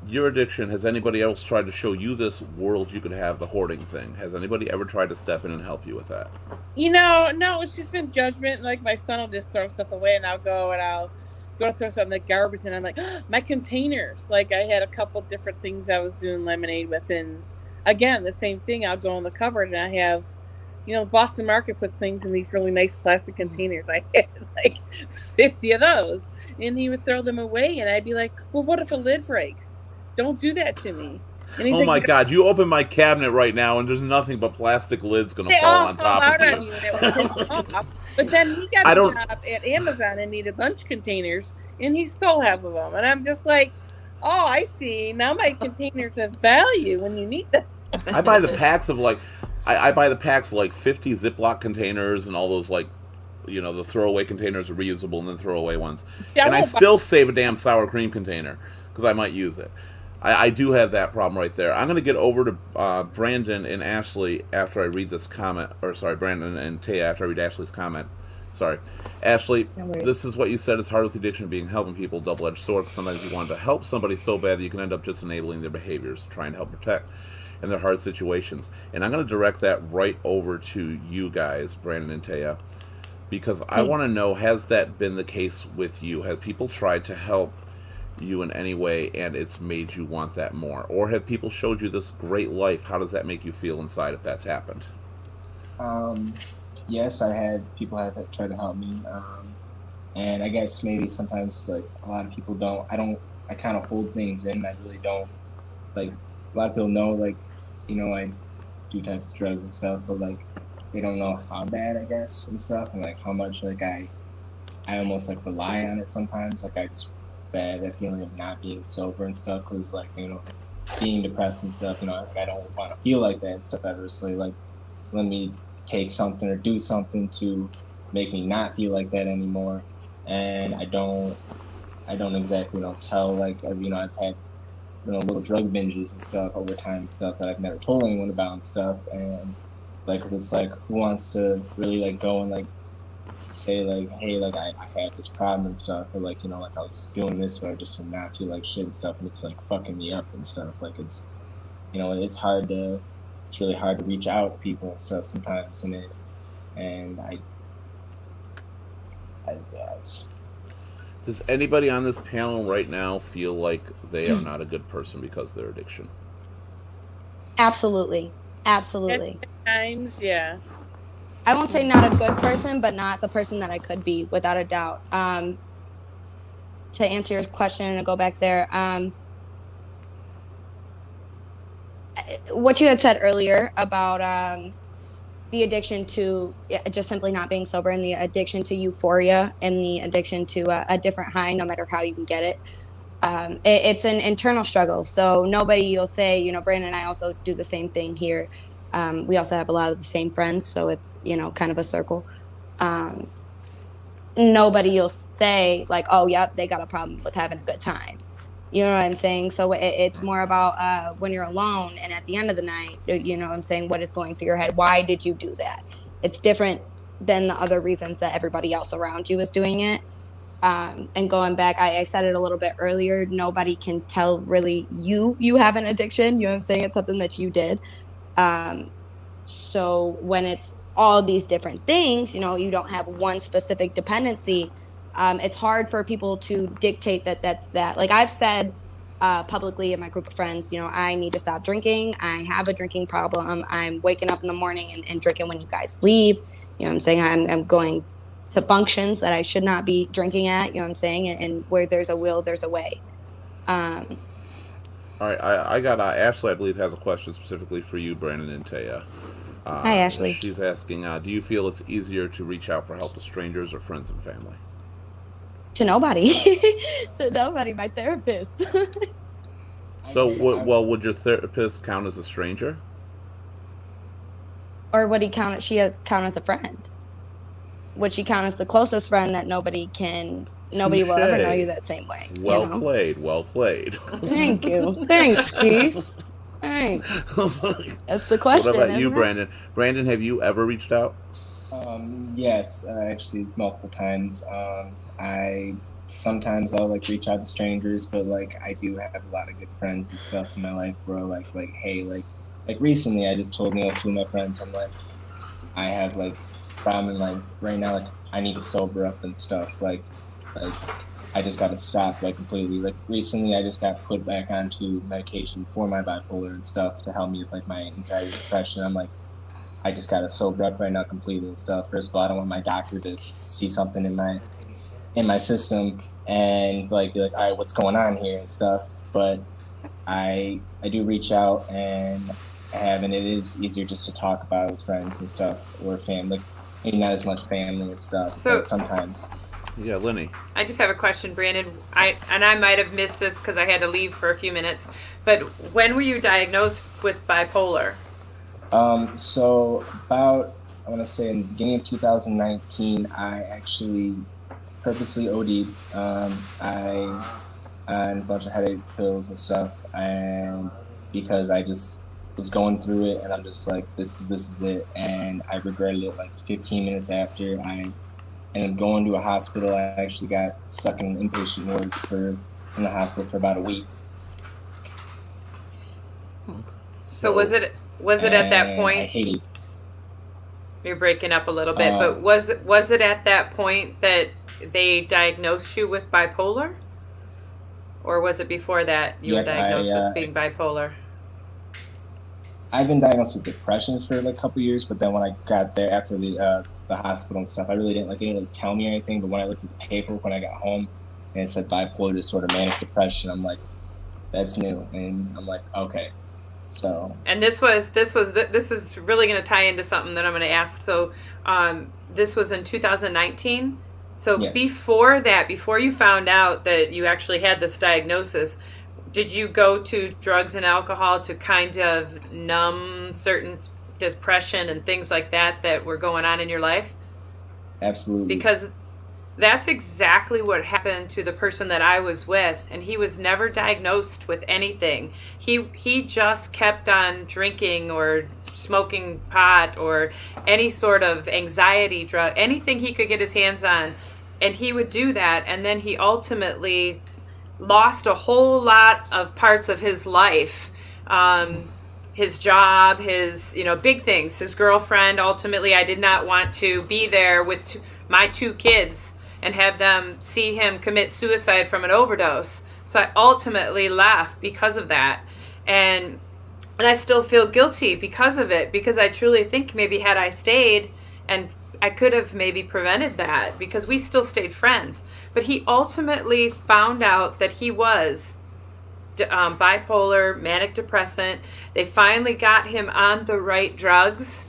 Your addiction, has anybody else tried to show you this world you could have, the hoarding thing? Has anybody ever tried to step in and help you with that? No, it's just been judgment. Like, my son will just throw stuff away, and I'll go to throw something in the garbage, and I'm like, oh, my containers. Like, I had a couple different things I was doing lemonade with, and again, the same thing. I'll go in the cupboard, and I have, Boston Market puts things in these really nice plastic containers. I had like 50 of those, and he would throw them away, and I'd be like, well, what if a lid breaks? Don't do that to me. And he's Oh my God! You open my cabinet right now, and there's nothing but plastic lids gonna fall on top of you. But then he got a job at Amazon and needed lunch containers, and he stole half of them. And I'm just like, oh, I see. Now my containers have value when you need them. I buy the packs of I buy the packs of 50 Ziploc containers and all those the throwaway containers are reusable and then throwaway ones. Yeah, and I still save a damn sour cream container because I might use it. I do have that problem right there. I'm going to get over to Brandon and Ashley after I read this comment. Or, sorry, Brandon and Taya after I read Ashley's comment. Sorry. Ashley, this is what you said. It's hard with addiction being helping people, double-edged sword. Sometimes you want to help somebody so bad that you can end up just enabling their behaviors, trying to help protect in their hard situations. And I'm going to direct that right over to you guys, Brandon and Taya, because I want to know, has that been the case with you? Have people tried to help you in any way and it's made you want that more? Or have people showed you this great life? How does that make you feel inside if that's happened? Yes, people have tried to help me. And I guess maybe sometimes a lot of people don't. I kind of hold things in. I really don't. A lot of people know I do types of drugs and stuff, but they don't know how bad, I guess, and stuff, and how much I almost rely on it sometimes. I just bad that feeling of not being sober and stuff, because being depressed and stuff, I don't want to feel like that and stuff ever. So let me take something or do something to make me not feel like that anymore. And I don't exactly tell I've had little drug binges and stuff over time and stuff that I've never told anyone about and stuff. And because it's who wants to really go and say hey, I had this problem and stuff, or I was just doing this or just to not feel like shit and stuff, and it's fucking me up and stuff. It's it's really hard to reach out to people and stuff sometimes, Does anybody on this panel right now feel like they are not a good person because of their addiction? Absolutely. Absolutely. At times, yeah. I won't say not a good person, but not the person that I could be, without a doubt. To answer your question and to go back there, what you had said earlier about the addiction to just simply not being sober, and the addiction to euphoria, and the addiction to a different high, no matter how you can get it. It's an internal struggle. So nobody, you'll say, Brandon and I also do the same thing here. We also have a lot of the same friends, so it's, kind of a circle. Nobody you'll say oh, yep, they got a problem with having a good time. You know what I'm saying? So it's more about when you're alone and at the end of the night, you know what I'm saying, what is going through your head? Why did you do that? It's different than the other reasons that everybody else around you is doing it. And going back, I said it a little bit earlier, nobody can tell really you have an addiction. You know what I'm saying? It's something that you did. So when it's all these different things, you don't have one specific dependency. It's hard for people to dictate that's that. I've said publicly in my group of friends, I need to stop drinking. I have a drinking problem. I'm waking up in the morning and drinking when you guys leave. You know what I'm saying? I'm going to functions that I should not be drinking at. You know what I'm saying? And where there's a will, there's a way. All right, I got Ashley. I believe has a question specifically for you, Brandon and Taya. Hi, Ashley. She's asking, do you feel it's easier to reach out for help to strangers or friends and family? To nobody. To nobody. My therapist. So, well, would your therapist count as a stranger? Or would he count? Count as a friend? Would she count as the closest friend that nobody will ever know you Touche. that same way? You Well know. played. Well played. Thank you. Thanks, Keith. Thanks. That's the What question, about you, isn't it? Brandon? Brandon, have you ever reached out? Yes, actually multiple times. I sometimes I'll like reach out to strangers, but like I do have a lot of good friends and stuff in my life where like hey like recently I just told two of my friends I'm like I have like problem and like right now like I need to sober up and stuff like I just got to stop like completely. Like recently I just got put back onto medication for my bipolar and stuff to help me with like my anxiety depression. I'm like I just got to sober up right now completely and stuff. First of all, I don't want my doctor to see something in my system and like be like, all right, what's going on here and stuff. But I do reach out and and it is easier just to talk about with friends and stuff or family. Maybe not as much family and stuff, So but sometimes. Yeah, Lenny. I just have a question, Brandon. I might have missed this because I had to leave for a few minutes. But when were you diagnosed with bipolar? So about I want to say in the beginning of 2019, I actually purposely OD'd. I on a bunch of headache pills and stuff, and because I just was going through it, and I'm just like, this is it, and I regretted it like 15 minutes after I ended up going to a hospital. I actually got stuck in an inpatient ward in the hospital for about a week. So was it at that I point? hated. You're breaking up a little bit, but was it at that point that they diagnosed you with bipolar, or was it before that you were diagnosed with being bipolar? I've been diagnosed with depression for like a couple years, but then when I got there after the hospital and stuff, I really didn't really tell me anything. But when I looked at the paperwork when I got home, and it said bipolar disorder, manic depression, I'm like, that's new, and I'm like, okay. So. And this is really going to tie into something that I'm going to ask. So, this was in 2019. So yes. Before that, before you found out that you actually had this diagnosis, did you go to drugs and alcohol to kind of numb certain depression and things like that were going on in your life? Absolutely. Because that's exactly what happened to the person that I was with, and he was never diagnosed with anything. He just kept on drinking or smoking pot or any sort of anxiety drug, anything he could get his hands on, and he would do that, and then he ultimately lost a whole lot of parts of his life. His job, his big things, his girlfriend. Ultimately, I did not want to be there with my two kids and have them see him commit suicide from an overdose. So I ultimately left because of that. And I still feel guilty because of it, because I truly think maybe had I stayed, and I could have maybe prevented that, because we still stayed friends. But he ultimately found out that he was bipolar, manic depressant. They finally got him on the right drugs,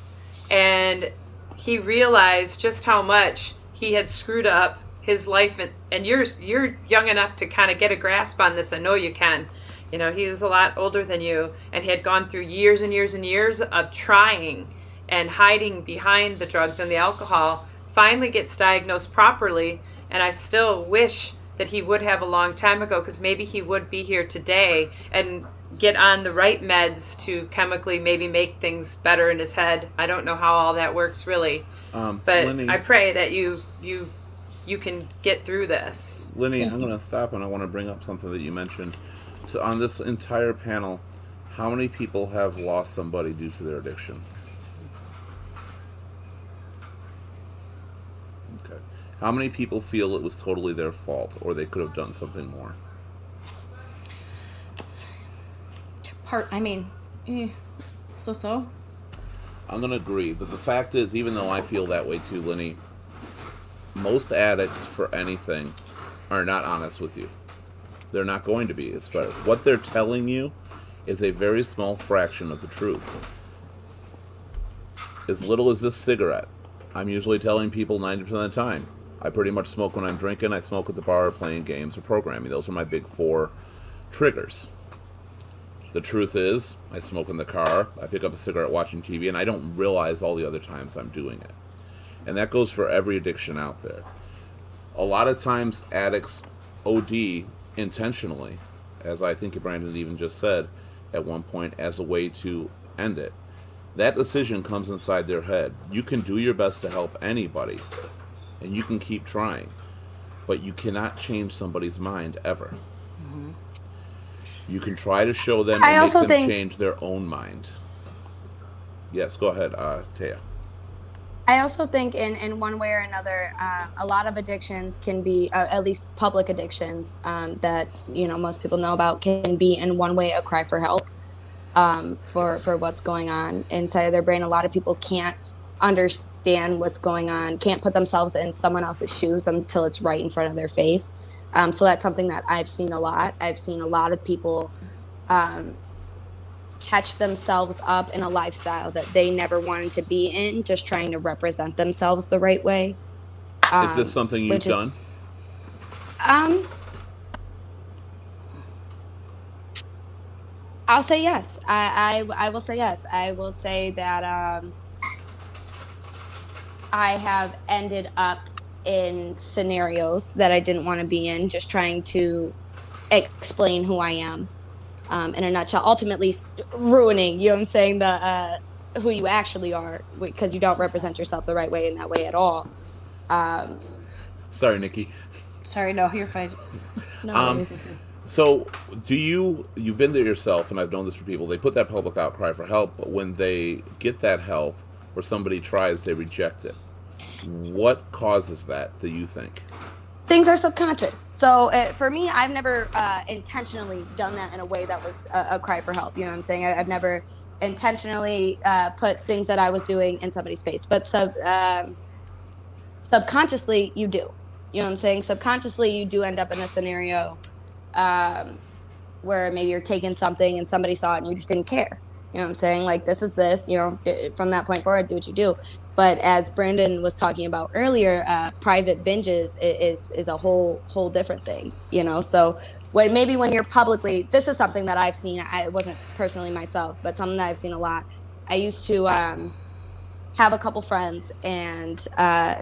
and he realized just how much he had screwed up his life. And you're young enough to kind of get a grasp on this. I know you can. He was a lot older than you, and he had gone through years and years and years of trying and hiding behind the drugs and the alcohol. Finally gets diagnosed properly, and I still wish that he would have a long time ago, because maybe he would be here today and get on the right meds to chemically maybe make things better in his head. I don't know how all that works really, but Lenny, I pray that you can get through this. Lenny, I'm going to stop, and I want to bring up something that you mentioned. So on this entire panel, how many people have lost somebody due to their addiction? Okay. How many people feel it was totally their fault, or they could have done something more? So. I'm going to agree, but the fact is, even though I feel that way too, Lenny, most addicts for anything are not honest with you. They're not going to be. It's fair. What they're telling you is a very small fraction of the truth. As little as this cigarette. I'm usually telling people 90% of the time. I pretty much smoke when I'm drinking, I smoke at the bar, playing games, or programming. Those are my big 4 triggers. The truth is, I smoke in the car, I pick up a cigarette watching TV, and I don't realize all the other times I'm doing it. And that goes for every addiction out there. A lot of times addicts OD intentionally, as I think Brandon even just said at one point, as a way to end it. That decision comes inside their head. You can do your best to help anybody, and you can keep trying, but you cannot change somebody's mind ever. Mm-hmm. You can try to show them and make them change their own mind. Yes, go ahead, Taya. I also think in one way or another, a lot of addictions can be, at least public addictions that, most people know about, can be in one way a cry for help for what's going on inside of their brain. A lot of people can't understand what's going on, can't put themselves in someone else's shoes until it's right in front of their face. So that's something that I've seen a lot. I've seen a lot of people catch themselves up in a lifestyle that they never wanted to be in, just trying to represent themselves the right way. Is this something you've done? I'll say yes. I will say yes. I will say that I have ended up in scenarios that I didn't want to be in, just trying to explain who I am. In a nutshell, ultimately ruining, you know what I'm saying, the who you actually are, because you don't represent yourself the right way in that way at all. Sorry, Nikki. Sorry, no, you're fine. No. So, you've been there yourself, and I've known this for people, they put that public outcry for help, but when they get that help, or somebody tries, they reject it. What causes that you think? Things are subconscious. So for me, I've never intentionally done that in a way that was a cry for help. You know what I'm saying? I've never intentionally put things that I was doing in somebody's face. But subconsciously, you do. You know what I'm saying? Subconsciously, you do end up in a scenario where maybe you're taking something and somebody saw it and you just didn't care. You know what I'm saying? Like, this is this, from that point forward, do what you do. But as Brandon was talking about earlier, private binges is a whole different thing, So when you're publicly, this is something that I've seen. I wasn't personally myself, but something that I've seen a lot. I used to have a couple friends, and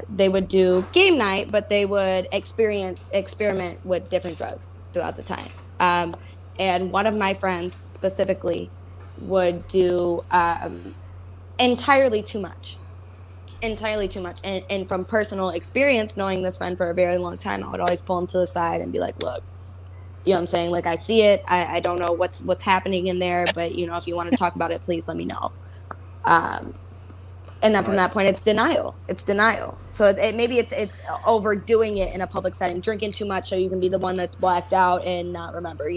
they would do game night, but they would experiment with different drugs throughout the time. And one of my friends specifically would do entirely too much. And from personal experience, knowing this friend for a very long time, I would always pull him to the side and be like, look, you know what I'm saying? Like, I see it. I don't know what's happening in there, but, if you want to talk about it, please let me know. And then from that point, it's denial. So maybe it's overdoing it in a public setting, drinking too much so you can be the one that's blacked out and not remember,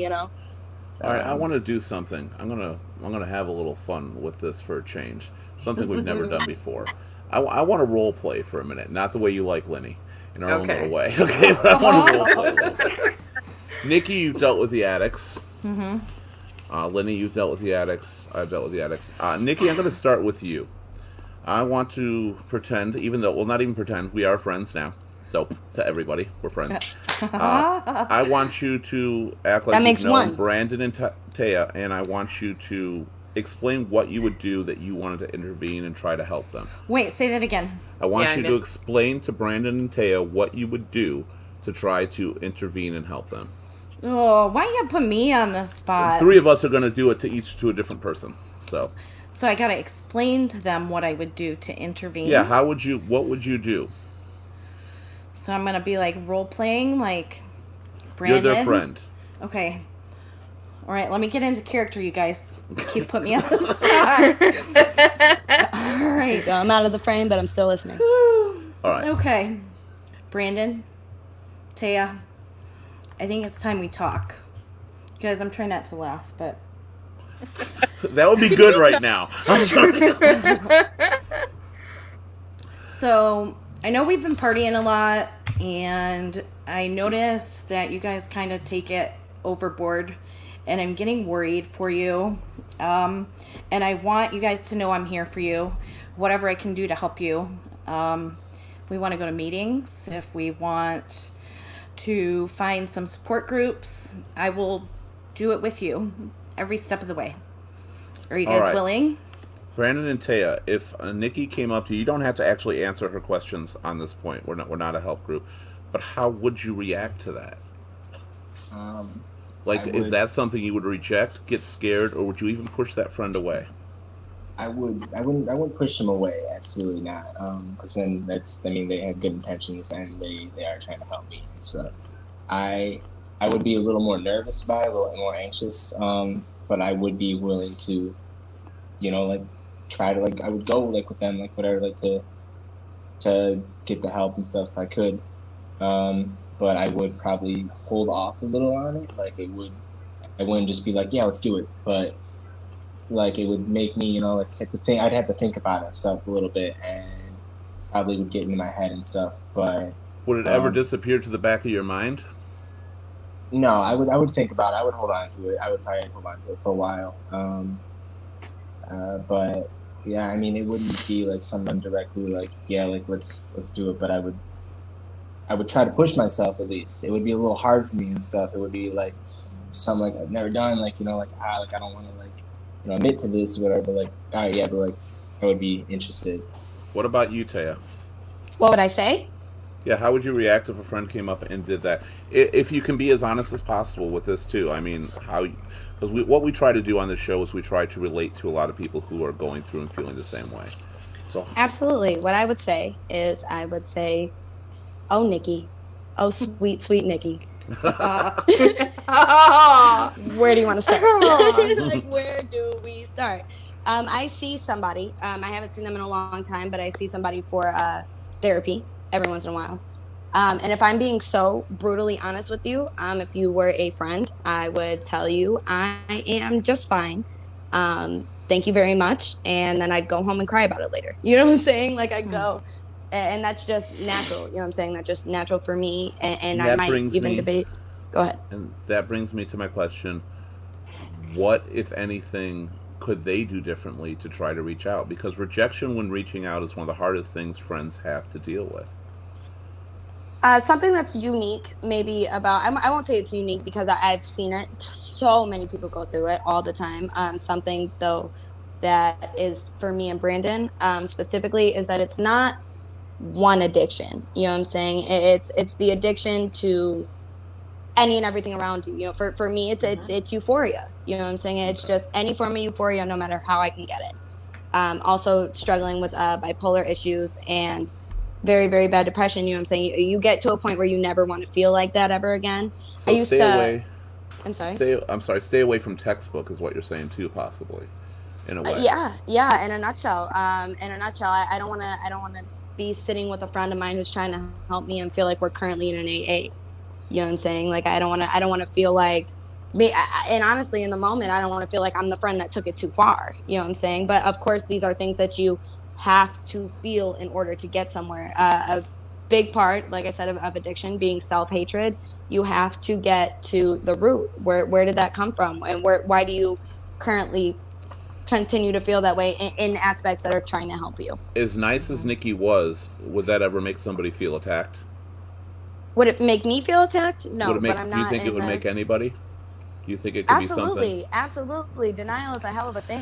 So, all right, I want to do something. I'm gonna have a little fun with this for a change. Something we've never done before. I want to role play for a minute, not the way you like Lenny, in our own little way. Okay, but I want to role play a little bit. Nikki, you've dealt with the addicts. Mm-hmm. Lenny, you've dealt with the addicts. I've dealt with the addicts. Nikki, I'm going to start with you. I want to pretend, not even pretend, we are friends now. So, to everybody, we're friends. I want you to act like you've known Brandon and Taya, and I want you to explain what you would do that you wanted to intervene and try to help them. Wait, say that again. I want you to explain to Brandon and Taya what you would do to try to intervene and help them. Oh, why you gotta put me on the spot? 3 of us are going to do it to a different person. So I gotta explain to them what I would do to intervene. Yeah, what would you do? So I'm gonna be like role playing, like Brandon. You're their friend. Okay. All right, let me get into character, you guys. Keep putting me on the spot. All right. I'm out of the frame, but I'm still listening. All right. Okay. Brandon, Taya, I think it's time we talk. Guys, I'm trying not to laugh, but... That would be good right now. I'm sorry. So, I know we've been partying a lot, and I noticed that you guys kind of take it overboard, and I'm getting worried for you. And I want you guys to know I'm here for you, whatever I can do to help you. We want to go to meetings. If we want to find some support groups, I will do it with you every step of the way. Are you All guys right. willing? Brandon and Taya, if Nikki came up to you, you don't have to actually answer her questions on this point. We're not a help group, but how would you react to that? Like, is that something you would reject, get scared, or would you even push that friend away? I wouldn't push them away. Absolutely not. Because then they have good intentions and they are trying to help me and stuff. I would be a little more nervous about it, a little more anxious. But I would be willing to, try to I would go with them, whatever, to get the help and stuff if I could. But I would probably hold off a little on it. I wouldn't just be like, yeah, let's do it. But it would make me, I'd have to think about it and stuff a little bit, and probably would get into my head and stuff. But would it ever disappear to the back of your mind? No, I would think about it. I would hold on to it. I would probably hold on to it for a while. But yeah, it wouldn't be someone directly let's do it. But I would try to push myself at least. It would be a little hard for me and stuff. It would be something I've never done. I don't want to admit to this or whatever. All right, yeah, but I would be interested. What about you, Taya? What would I say? Yeah, how would you react if a friend came up and did that? If you can be as honest as possible with this too. Because what we try to do on this show is we try to relate to a lot of people who are going through and feeling the same way. So Absolutely. What I would say is, oh, Nikki. Oh, sweet, sweet Nikki. Where do you want to start? Where do we start? I see somebody. I haven't seen them in a long time, but I see somebody for therapy every once in a while. And if I'm being so brutally honest with you, if you were a friend, I would tell you I am just fine. Thank you very much. And then I'd go home and cry about it later. You know what I'm saying? I'd go. And that's just natural. You know what I'm saying? That's just natural for me. And I might even debate. Go ahead. And that brings me to my question. What, if anything, could they do differently to try to reach out? Because rejection when reaching out is one of the hardest things friends have to deal with. Something that's unique maybe about, I won't say it's unique because I've seen it. So many people go through it all the time. Something, though, that is for me and Brandon specifically is that it's not one addiction. You know what I'm saying? It's the addiction to any and everything around you. For me, it's euphoria. You know what I'm saying? It's just any form of euphoria, no matter how I can get it. Also struggling with bipolar issues and very, very bad depression. You know what I'm saying? You get to a point where you never want to feel like that ever again. So stay away. I'm sorry. Stay away from textbook is what you're saying too, possibly, in a way. Yeah. In a nutshell, I don't want to be sitting with a friend of mine who's trying to help me and feel like we're currently in an AA. You know what I'm saying? I don't want to feel like me. And honestly, in the moment, I don't want to feel like I'm the friend that took it too far. You know what I'm saying? But of course, these are things that you have to feel in order to get somewhere. A big part, like I said, of addiction being self-hatred. You have to get to the root. Where did that come from? And why do you currently continue to feel that way in aspects that are trying to help you? As nice as Nikki was, would that ever make somebody feel attacked? Would it make me feel attacked? No, but I'm not. Do you think it would make anybody? Do you think it could be something? Absolutely. Denial is a hell of a thing.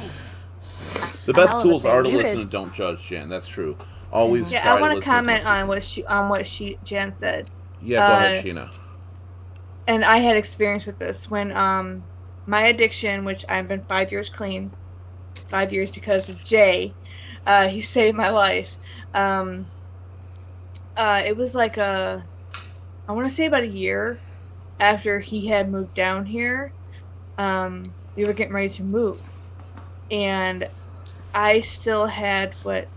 The best tools are to listen and don't judge, Jan. That's true. Always try to listen. I want to comment on what Jan said. Yeah, go ahead, Sheena. And I had experience with this when my addiction, which I've been 5 years clean, 5 years because of Jay. He saved my life. It was I want to say about a year after he had moved down here. We were getting ready to move, and I still had what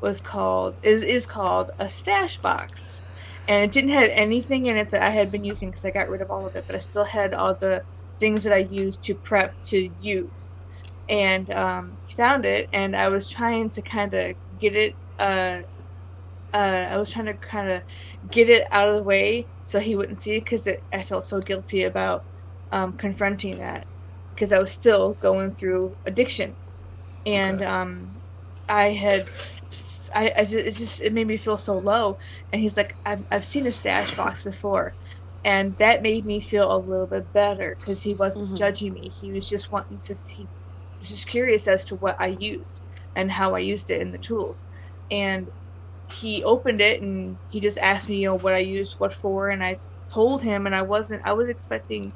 was called is called a stash box, and it didn't have anything in it that I had been using because I got rid of all of it, but I still had all the things that I used to prep to use. And he found it, and I was trying to kind of get it. I was trying to kind of get it out of the way so he wouldn't see it because I felt so guilty about confronting that, because I was still going through addiction, and it made me feel so low. And he's like, I've seen a stash box before, and that made me feel a little bit better, because he wasn't judging me. He was just he was just curious as to what I used and how I used it, and the tools. And he opened it and he just asked me, what I used, what for, and I told him. And I was expecting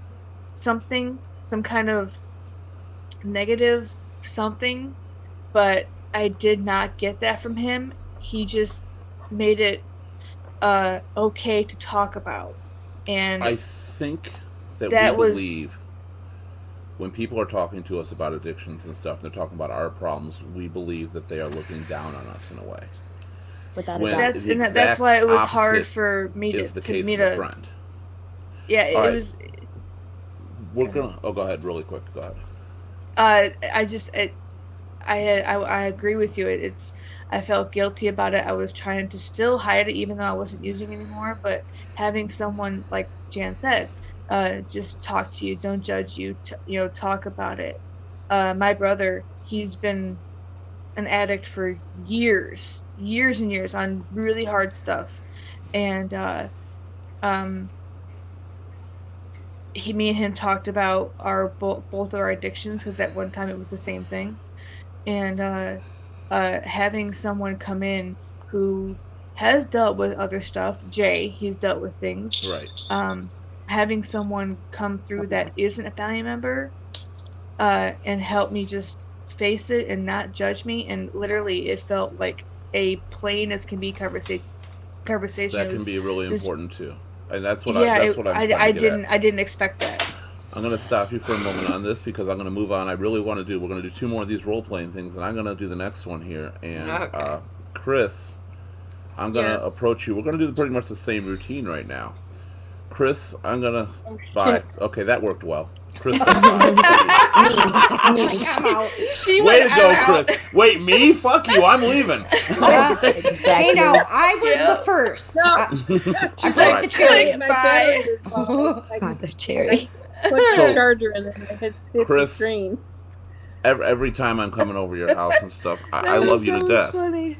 some kind of negative something, but I did not get that from him. He just made it okay to talk about. And I think that we believe when people are talking to us about addictions and stuff, and they're talking about our problems, we believe that they are looking down on us in a way. Without a doubt. That's why it was hard for me is the case to of a friend. Yeah, it right. was. We're gonna. Oh, go ahead, really quick. Go ahead. I agree with you. I felt guilty about it. I was trying to still hide it, even though I wasn't using anymore. But having someone, like Jan said, just talk to you, don't judge you, talk about it. My brother, he's been an addict for years and years on really hard stuff, and me and him talked about both of our addictions, because at one time it was the same thing. And having someone come in who has dealt with other stuff, Jay, he's dealt with things, right? Having someone come through that isn't a family member, and help me just face it and not judge me. And literally, it felt like a plain as can be conversation. That can be really important too, and that's what I didn't expect that. I'm going to stop you for a moment on this, because I'm going to move on. I really want to we're going to do 2 more of these role-playing things, and I'm going to do the next one here. And Chris, I'm going to approach you. We're going to do pretty much the same routine right now. Chris, I'm going to buy... Okay, that worked well. Chris, way to go, Chris. Wait, me? Fuck you. I'm leaving. Exactly. Hey, no, I was the first. I broke the cherry. Not the cherry. Put the charger in and hit Chris, the screen. Every time I'm coming over your house and stuff, I love you to death. Funny.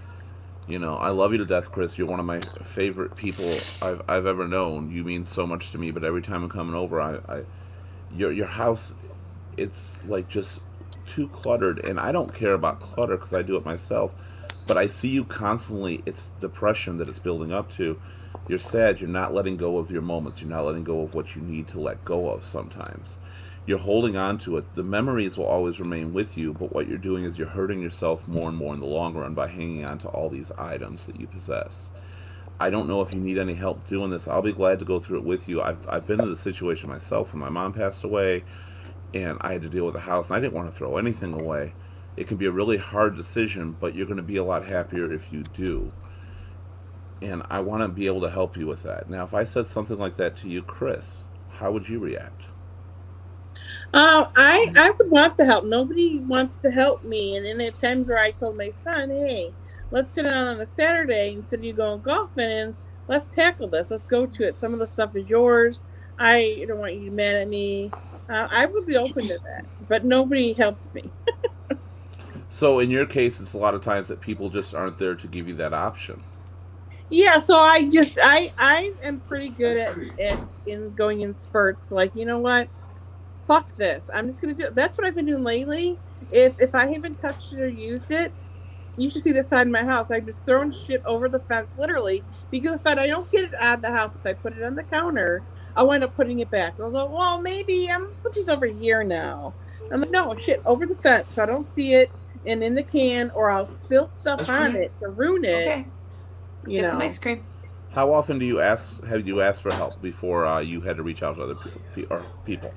I love you to death, Chris. You're one of my favorite people I've ever known. You mean so much to me. But every time I'm coming over, your house, it's like just too cluttered. And I don't care about clutter because I do it myself. But I see you constantly. It's depression that it's building up to. You're sad. You're not letting go of your moments. You're not letting go of what you need to let go of sometimes. You're holding on to it. The memories will always remain with you, but what you're doing is you're hurting yourself more and more in the long run by hanging on to all these items that you possess. I don't know if you need any help doing this. I'll be glad to go through it with you. I've been in the situation myself when my mom passed away, and I had to deal with the house, and I didn't want to throw anything away. It can be a really hard decision, but you're going to be a lot happier if you do. And I want to be able to help you with that. Now, if I said something like that to you, Chris, how would you react? I would want the help. Nobody wants to help me. And in a time where I told my son, hey, let's sit down on a Saturday instead of you going golfing and let's tackle this. Let's go to it. Some of the stuff is yours. I don't want you to be mad at me. I would be open to that. But nobody helps me. So in your case, it's a lot of times that people just aren't there to give you that option. Yeah, so I am pretty good at going in spurts. Like, you know what? Fuck this. I'm just gonna do it. That's what I've been doing lately. If I haven't touched it or used it, you should see the side of my house. I'm just throwing shit over the fence, literally, because if I don't get it out of the house, if I put it on the counter, I'll wind up putting it back. I'll go, well, maybe I'm gonna put these over here now. I'm like, no, shit, over the fence, so I don't see it, and in the can, or I'll spill stuff on it to ruin it. Okay. Get some ice cream. How often have you asked for help before you had to reach out to other people?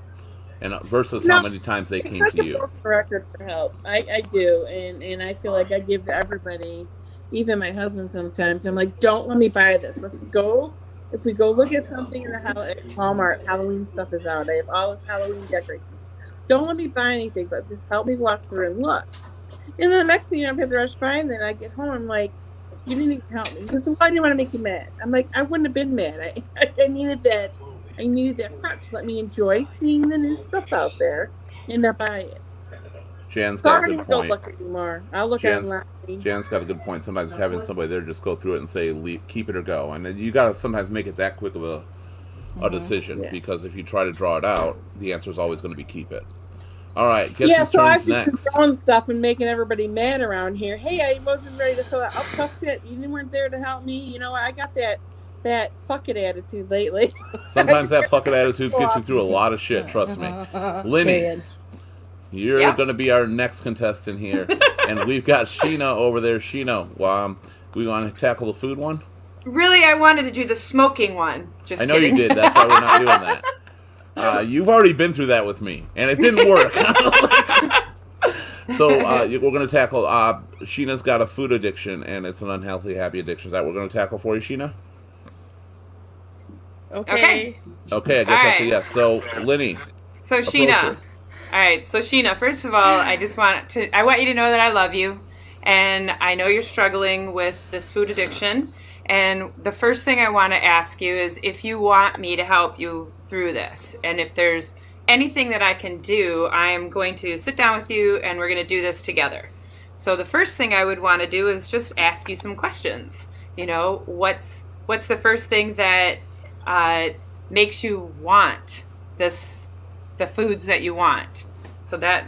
And versus how many times they came to you? Record for help. I do, and I feel like I give to everybody, even my husband sometimes. I'm like, don't let me buy this. Let's go. If we go look at something in the house at Walmart, Halloween stuff is out. I have all this Halloween decorations. Don't let me buy anything, but just help me walk through and look. And then the next thing I'm going to rush by, and then I get home, I'm like, you didn't even help me. Because why do you want to make you mad? I'm like, I wouldn't have been mad. I needed that I needed that crutch. Let me enjoy seeing the new stuff out there and not buy it. Jan's So I got a don't good even go point. look anymore. I'll look Jan's, online. Jan's got a good point. Sometimes having somebody there just go through it and say, keep it or go. And then you got to sometimes make it that quick of a decision, Yeah. because if you try to draw it out, the answer is always going to be keep it. All right, guess Yeah, whose so I've turn's just been next? throwing stuff and making everybody mad around here. Hey, I wasn't ready to fill out. Oh, tough shit. You weren't there to help me. You know what? I got that fuck it attitude lately. Sometimes that fucking attitude gets you through a lot of shit, trust me. Linny, Period. you're Yep. going to be our next contestant here. And we've got Sheena over there. Sheena, we want to tackle the food one? Really, I wanted to do the smoking one. Just I know kidding. you did. That's why we're not doing that. You've already been through that with me, and it didn't work. So we're going to tackle. Sheena's got a food addiction, and it's an unhealthy, happy addiction. Is that what we're going to tackle for you, Sheena? Okay. Okay, I guess All that's a right. yes. So, Linny, So approach Sheena, her. all right. So Sheena, first of all, I want you to know that I love you, and I know you're struggling with this food addiction. And the first thing I want to ask you is if you want me to help you through this, and if there's anything that I can do, I am going to sit down with you, and we're going to do this together. So the first thing I would want to do is just ask you some questions. You know, what's the first thing that makes you want the foods that you want? So that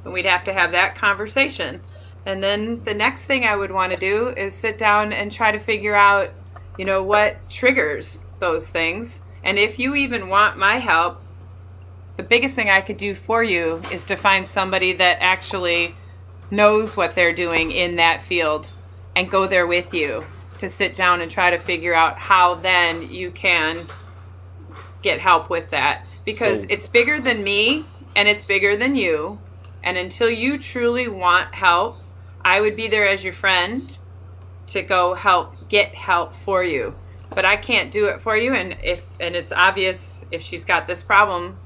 we'd have to have that conversation. And then the next thing I would want to do is sit down and try to figure out, you know, what triggers those things. And if you even want my help, the biggest thing I could do for you is to find somebody that actually knows what they're doing in that field and go there with you to sit down and try to figure out how then you can get help with that. Because So- it's bigger than me and it's bigger than you. And until you truly want help, I would be there as your friend to go get help for you. But I can't do it for you, and it's obvious if she's got this problem,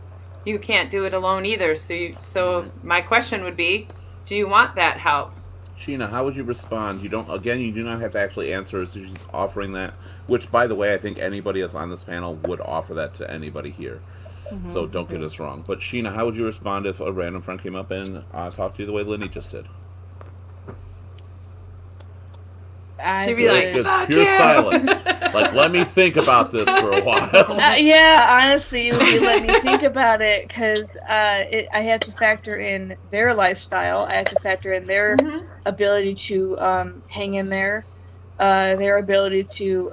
you can't do it alone either. So my question would be, do you want that help? Sheena, how would you respond? You do not have to actually answer as she's offering that, which, by the way, I think anybody that's on this panel would offer that to anybody here. So don't get us wrong. But Sheena, how would you respond if a random friend came up and talked to you the way Linny just did? She'd be like, It's fuck pure you. silence. Like, let me think about this for a while. Yeah, honestly, you let me think about it because I have to factor in their lifestyle. I have to factor in their ability to hang in there, their ability to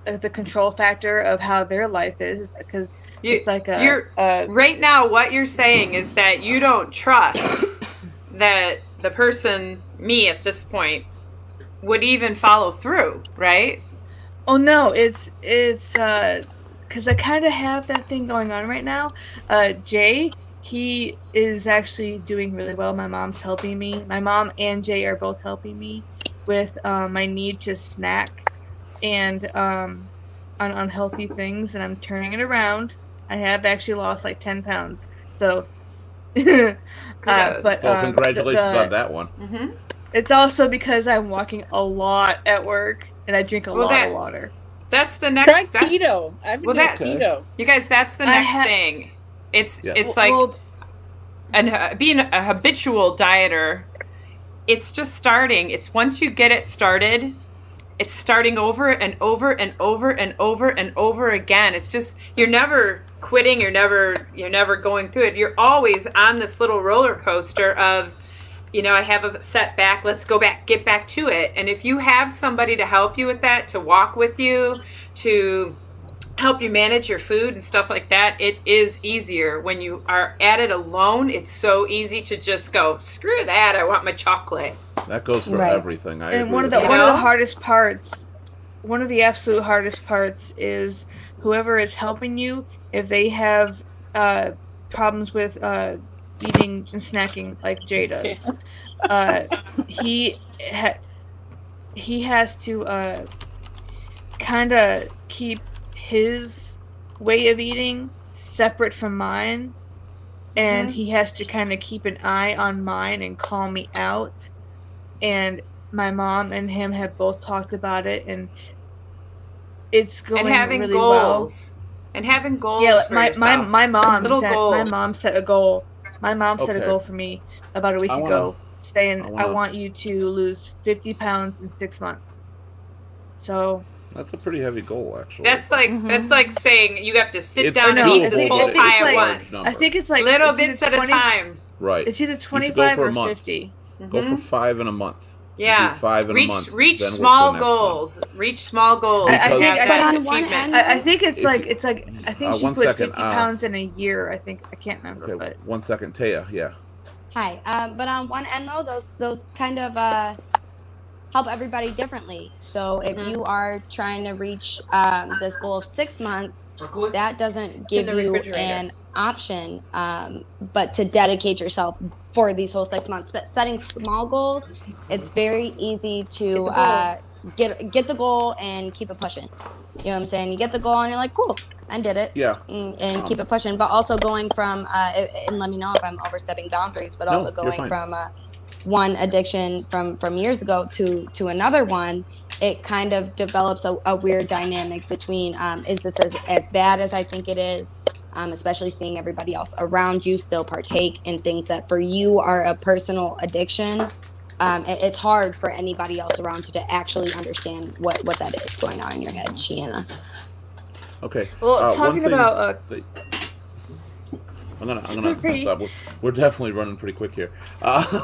the control factor of how their life is, because it's like right now what you're saying is that you don't trust that the person, me at this point, would even follow through, right? Oh no, it's because I kind of have that thing going on right now. Jay, he is actually doing really well. My mom's helping me. My mom and Jay are both helping me with my need to snack and on unhealthy things, and I'm turning it around. I have actually lost like 10 pounds. So, Kudos. Well, congratulations on that one. Mm-hmm. It's also because I'm walking a lot at work and I drink a lot of water. That's the next. Try keto. I've been doing keto. You guys, that's the next thing. It's being a habitual dieter. It's just starting. It's once you get it started, it's starting over and over and over and over and over again. It's just you're never quitting. You're never going through it. You're always on this little roller coaster of, you know, I have a setback, let's get back to it. And if you have somebody to help you with that, to walk with you, to help you manage your food and stuff like that, it is easier. When you are at it alone, it's so easy to just go, screw that, I want my chocolate. That goes for everything. I agree one of with the that. hardest parts, one of the absolute hardest parts is whoever is helping you, if they have problems with eating and snacking like Jay does, he has to kind of keep his way of eating separate from mine, and he has to kind of keep an eye on mine and call me out. And my mom and him have both talked about it, and it's going and having really goals. And having goals well. for Yeah, yourself. my mom Little set goals. my mom set a goal. My mom set a Okay. goal for me about a week I wanna- ago, saying I I wanna- want you to lose 50 pounds in 6 months. So That's a pretty heavy goal, actually. That's like saying you have to sit It's down and doable, eat this but whole it's pie at like- once. number. I think it's like Little it's either bits at a 20 time. Right. It's either You should go 25 for a or month. 50. Go for 5 in a month. You Yeah. do 5 in a month. Reach then work small the next one. goals. Reach small goals. I and think- have I that think- But on one achievement. end- I think it's If like you- it's like I think she 1 put second, 50 pounds in a year. I think I can't remember, Okay, but 1 second. Taya, yeah. Hi. But on one end, though, those kind of help everybody differently. So if you are trying to reach this goal of 6 months, that doesn't give in the you refrigerator. an option, but to dedicate yourself for these whole 6 months. But setting small goals, it's very easy to get the goal and keep it pushing. You know what I'm saying? You get the goal and you're like, cool, I did it. Yeah. And keep it pushing. But also going from, and let me know if I'm overstepping boundaries, but No, also you're going fine. from one addiction from years ago to another one, it kind of develops a weird dynamic between, is this as bad as I think it is? Especially seeing everybody else around you still partake in things that for you are a personal addiction. It's hard for anybody else around you to actually understand what that is going on in your head, Shiana. Okay. well, one talking thing about that- I'm gonna. We're definitely running pretty quick here.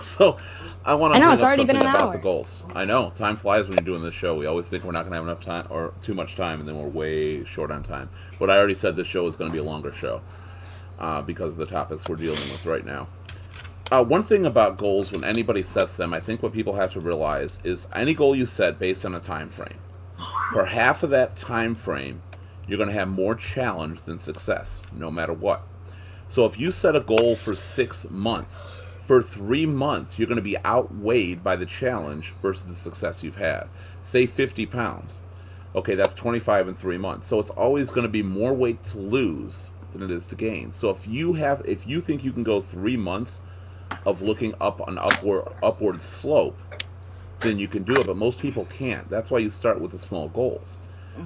So I want to. I know, it's already been an about hour. the goals. I know time flies when you're doing this show. We always think we're not going to have enough time or too much time, and then we're way short on time. But I already said this show is going to be a longer show because of the topics we're dealing with right now. One thing about goals, when anybody sets them, I think what people have to realize is any goal you set based on a time frame. For half of that time frame, you're going to have more challenge than success, no matter what. So if you set a goal for 6 months, for 3 months, you're going to be outweighed by the challenge versus the success you've had. Say 50 pounds. Okay, that's 25 in 3 months. So it's always going to be more weight to lose than it is to gain. So if you think you can go 3 months of looking up an upward slope, then you can do it. But most people can't. That's why you start with the small goals.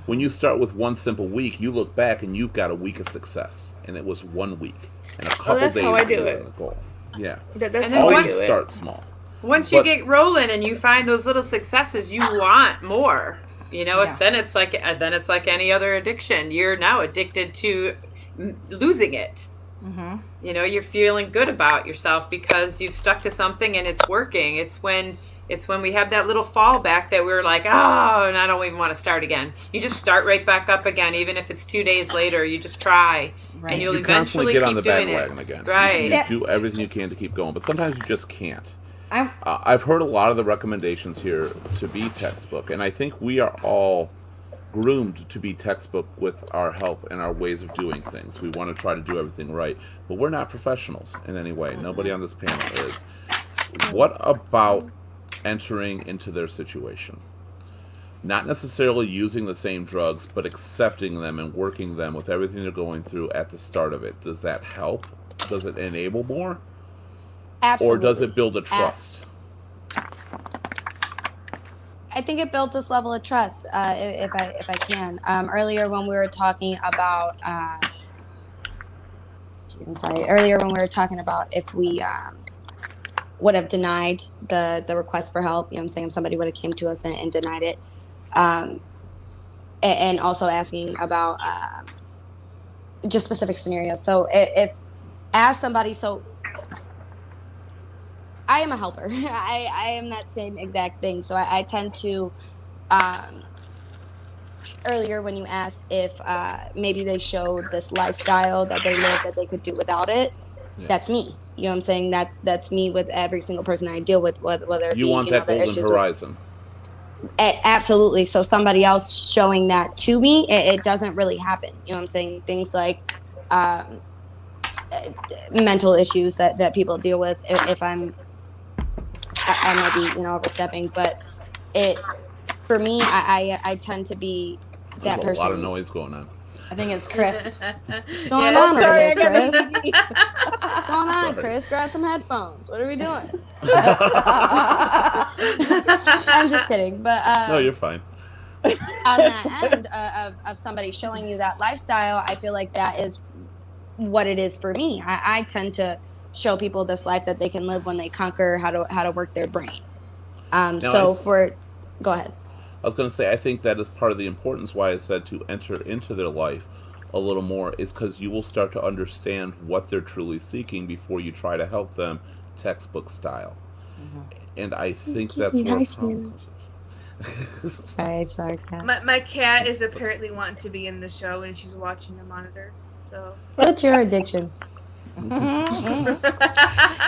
When you start with one simple week, you look back and you've got a week of success, and it was 1 week and a couple that's days how I to do get it. on the goal. Yeah, that's And then how I always do it. start small. Once you But- get rolling and you find those little successes, you want more. You know, Yeah. then it's like any other addiction. You're now addicted to losing it. You know, you're feeling good about yourself because you've stuck to something and it's working. It's when we have that little fallback that we're like, oh, and I don't even want to start again. You just start right back up again, even if it's 2 days later. You just try, and you'll You eventually constantly get keep on the doing bandwagon it. again. Right. You do everything you can to keep going, but sometimes you just can't. I'm I've heard a lot of the recommendations here to be textbook, and I think we are all groomed to be textbook with our help and our ways of doing things. We want to try to do everything right, but we're not professionals in any way. Nobody on this panel is. What about entering into their situation? Not necessarily using the same drugs, but accepting them and working them with everything they're going through at the start of it. Does that help? Does it enable more? Absolutely. Or does it build a trust? I think it builds this level of trust. If I can. Earlier when we were talking about, if we would have denied the request for help. You know what I'm saying? If somebody would have came to us and denied it. And also asking about just specific scenarios. So if as somebody, so I am a helper. I am that same exact thing. So I tend to, earlier when you asked if maybe they showed this lifestyle that they live that they could do without it, that's me. You know what I'm saying? That's me with every single person I deal with, whether it You be, want you know, that their golden issues with- horizon. Absolutely. So somebody else showing that to me, it doesn't really happen. You know what I'm saying? Things like mental issues that people deal with. If I might be, overstepping, but it for me, I tend to be that There's a person. lot of noise going on. I think it's Chris. What's going Yeah, on over sorry, there, I gotta Chris? What's going on, Sorry. Chris? Grab some headphones. What are we doing? I'm just kidding, but No, you're fine. on that end of somebody showing you that lifestyle, I feel like that is what it is for me. I tend to show people this life that they can live when they conquer how to work their brain. Now, Go ahead. I was going to say, I think that is part of the importance why I said to enter into their life a little more, is because you will start to understand what they're truly seeking before you try to help them textbook style. And I think that's where problem Sorry, Kat. My cat is apparently wanting to be in the show, and she's watching the monitor. So What's your addictions?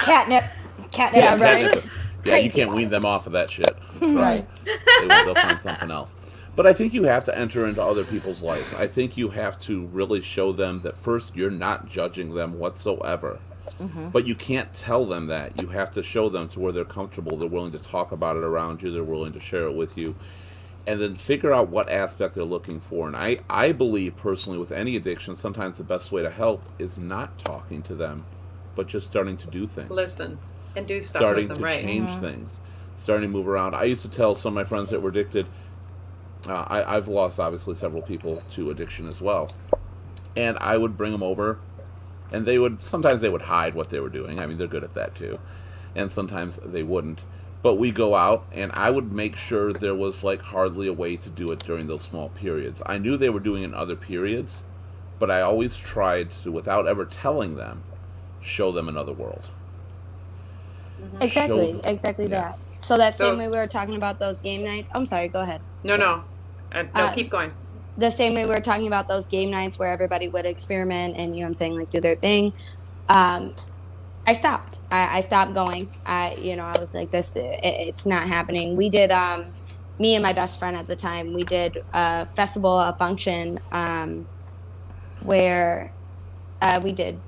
Catnip. Yeah, right. Yeah, you can't wean them off of that shit. Right. They'll find something else. But I think you have to enter into other people's lives. I think you have to really show them that first, you're not judging them whatsoever. But you can't tell them that. You have to show them to where they're comfortable. They're willing to talk about it around you. They're willing to share it with you. And then figure out what aspect they're looking for. And I believe, personally, with any addiction, sometimes the best way to help is not talking to them, but just starting to do things. Listen and do stuff Starting with them, to right? change things. Starting to move around. I used to tell some of my friends that were addicted, I've lost, obviously, several people to addiction as well. And I would bring them over, and sometimes they would hide what they were doing. I mean, they're good at that too. And sometimes they wouldn't. But we go out, and I would make sure there was like hardly a way to do it during those small periods. I knew they were doing it in other periods, but I always tried to, without ever telling them, show them another world. Exactly Yeah. that. So that So- same way we were talking about those game nights. I'm sorry, go ahead. No, keep going. The same way we were talking about those game nights where everybody would experiment and, you know what I'm saying, like do their thing. I stopped. I stopped going. I was like, it's not happening. We did, me and my best friend at the time, we did a festival, a function, where we did,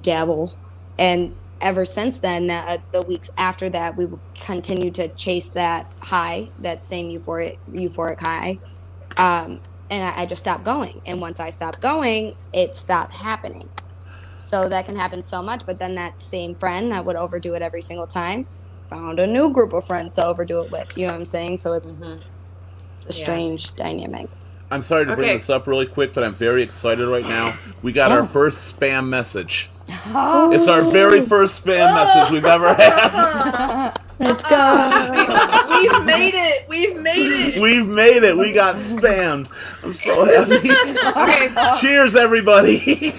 dabble. And ever since then, the weeks after that, we would continue to chase that high, that same euphoric high. And I just stopped going. And once I stopped going, it stopped happening. So that can happen so much. But then that same friend that would overdo it every single time found a new group of friends to overdo it with. You know what I'm saying? So it's a strange dynamic. I'm sorry to bring Okay. this up really quick, but I'm very excited right now. We got our first spam message. It's our very first spam message we've ever had. Let's go. we've made it. We've made it. We've made it. We got spammed. I'm so happy. Okay. Cheers, everybody.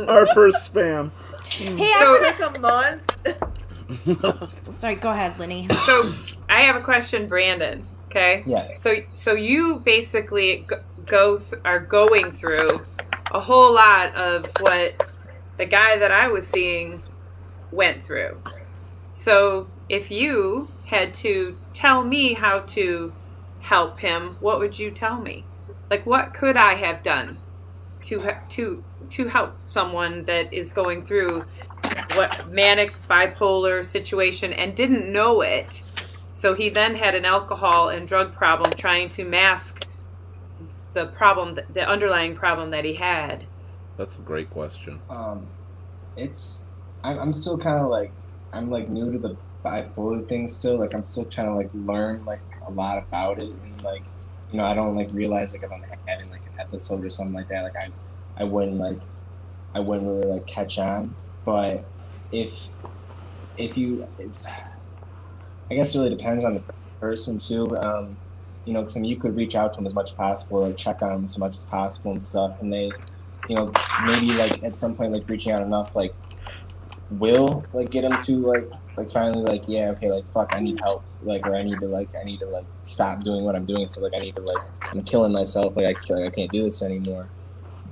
Our first spam. Hey, So- It took a month. sorry, go ahead, Lenny. So I have a question, Brandon. Okay. Yes. So you basically are going through a whole lot of what the guy that I was seeing went through. So if you had to tell me how to help him, what would you tell me? Like, what could I have done to help someone that is going through what manic bipolar situation and didn't know it? So he then had an alcohol and drug problem, trying to mask the problem, the underlying problem that he had. That's a great question. I'm still kind of like, I'm like new to the bipolar thing still. Like I'm still trying to like learn like a lot about it, and like, I don't like realize like if I'm having like an episode or something like that, like I wouldn't really like catch on. But if you, I guess it really depends on the person too. Because you could reach out to them as much as possible, like check on them as much as possible and stuff, and they, maybe like at some point like reaching out enough like will like get them to like finally like, yeah, okay, like fuck, I need help, like, or I need to stop doing what I'm doing, so like I need to like, I'm killing myself, like I can't do this anymore.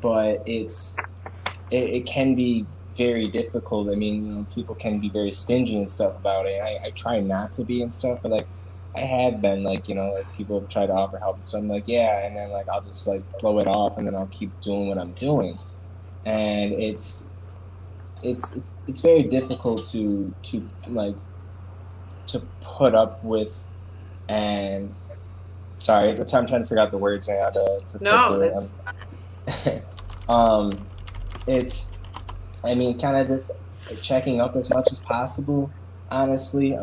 But it can be very difficult. I mean, people can be very stingy and stuff about it. I try not to be and stuff, but like I have been like, like people have tried to offer help and so I'm like, yeah, and then like I'll just like blow it off and then I'll keep doing what I'm doing. And it's very difficult to put up with. And sorry, at the time I'm trying to figure out the words now it's, I mean, kind of just like checking up as much as possible, honestly.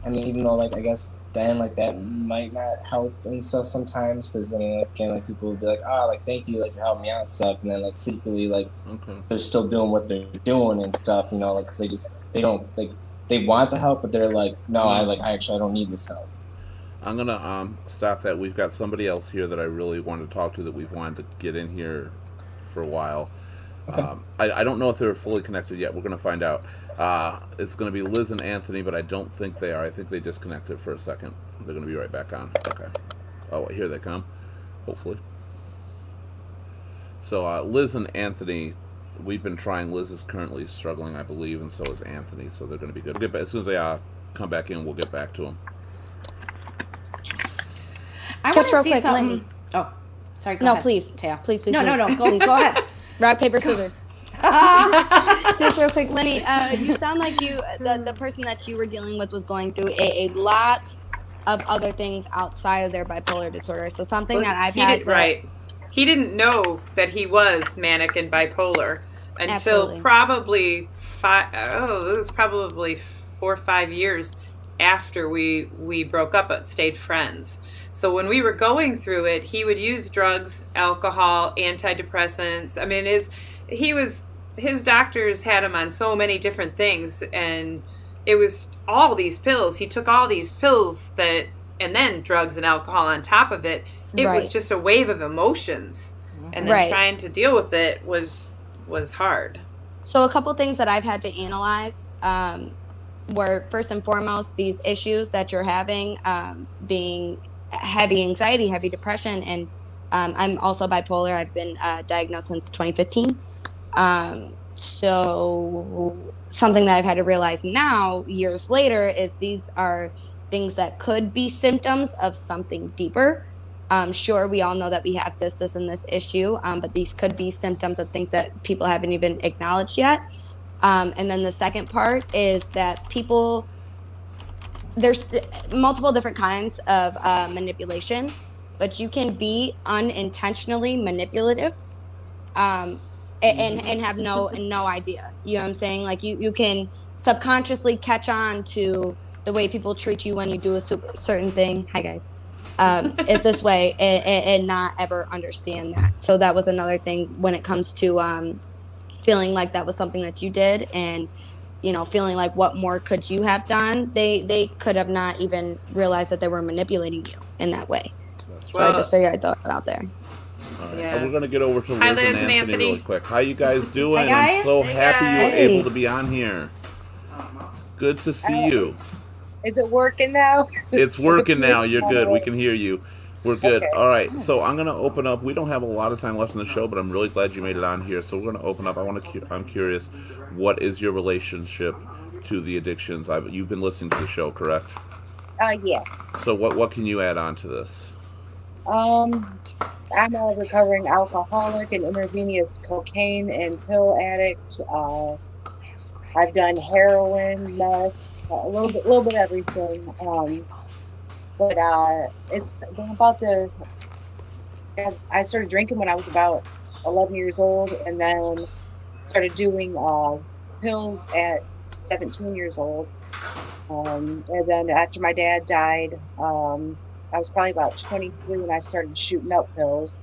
I mean, even though like I guess then like that might not help and stuff sometimes, because I mean, like, again, like people will be like, oh, like thank you, like you're helping me out and stuff, and then like secretly like Okay. they're still doing what they're doing and stuff, you know, like because they don't like they want the help, but they're like, no, I actually I don't need this help. I'm gonna stop that. We've got somebody else here that I really wanted to talk to that we've wanted to get in here for a while. Okay. I don't know if they're fully connected yet. We're gonna find out. It's gonna be Liz and Anthony, but I don't think they are. I think they disconnected for a second. They're gonna be right back on. Okay. Oh, here they come. Hopefully. So Liz and Anthony, we've been trying. Liz is currently struggling, I believe, and so is Anthony. So they're gonna be good. As soon as they come back in, we'll get back to them. I Just wanna real see quick, something. Lenny. Oh, sorry. Go No, ahead, please. Taya. Please, please, No, please. Go ahead. Rock, paper, scissors. Just real quick, Lenny, you sound like the person that you were dealing with was going through a lot of other things outside of their bipolar disorder. So something that I've had to... Right. He didn't know that he was manic and bipolar until Absolutely. probably it was probably 4 or 5 years after we broke up but stayed friends. So when we were going through it, he would use drugs, alcohol, antidepressants. I mean, his doctors had him on so many different things, and it was all these pills. He took all these pills and then drugs and alcohol on top of it. It was Right. just a wave of emotions, and then Right. trying to deal with it was hard. So a couple things that I've had to analyze were, first and foremost, these issues that you're having, being heavy anxiety, heavy depression, and I'm also bipolar. I've been diagnosed since 2015. So something that I've had to realize now, years later, is these are things that could be symptoms of something deeper. Sure, we all know that we have this, and this issue, but these could be symptoms of things that people haven't even acknowledged yet. And then the second part is that there's multiple different kinds of manipulation, but you can be unintentionally manipulative and have no idea. You know what I'm saying? Like you can subconsciously catch on to the way people treat you when you do a certain thing. Hi, guys. It's this way and not ever understand that. So that was another thing when it comes to feeling like that was something that you did, and feeling like what more could you have done. They could have not even realized that they were manipulating you in that way. So I just figured I'd throw it out there. All right. Yeah. We're going to get over to Hi, Liz and Anthony really quick. How you guys doing? Hi, guys. I'm so happy you were Hey. able to be on here. Good to see you. Is it working now? It's working now. You're good. We can hear you. We're good. Okay. All right. So I'm going to open up. We don't have a lot of time left in the show, but I'm really glad you made it on here. So we're going to open up. I'm curious, what is your relationship to the addictions? You've been listening to the show, correct? Yeah. So what can you add on to this? I'm a recovering alcoholic and intravenous cocaine and pill addict. I've done heroin, meth, a little bit everything. But it's about I started drinking when I was about 11 years old, and then started doing pills at 17 years old. And then after my dad died, I was probably about 23 when I started shooting up pills.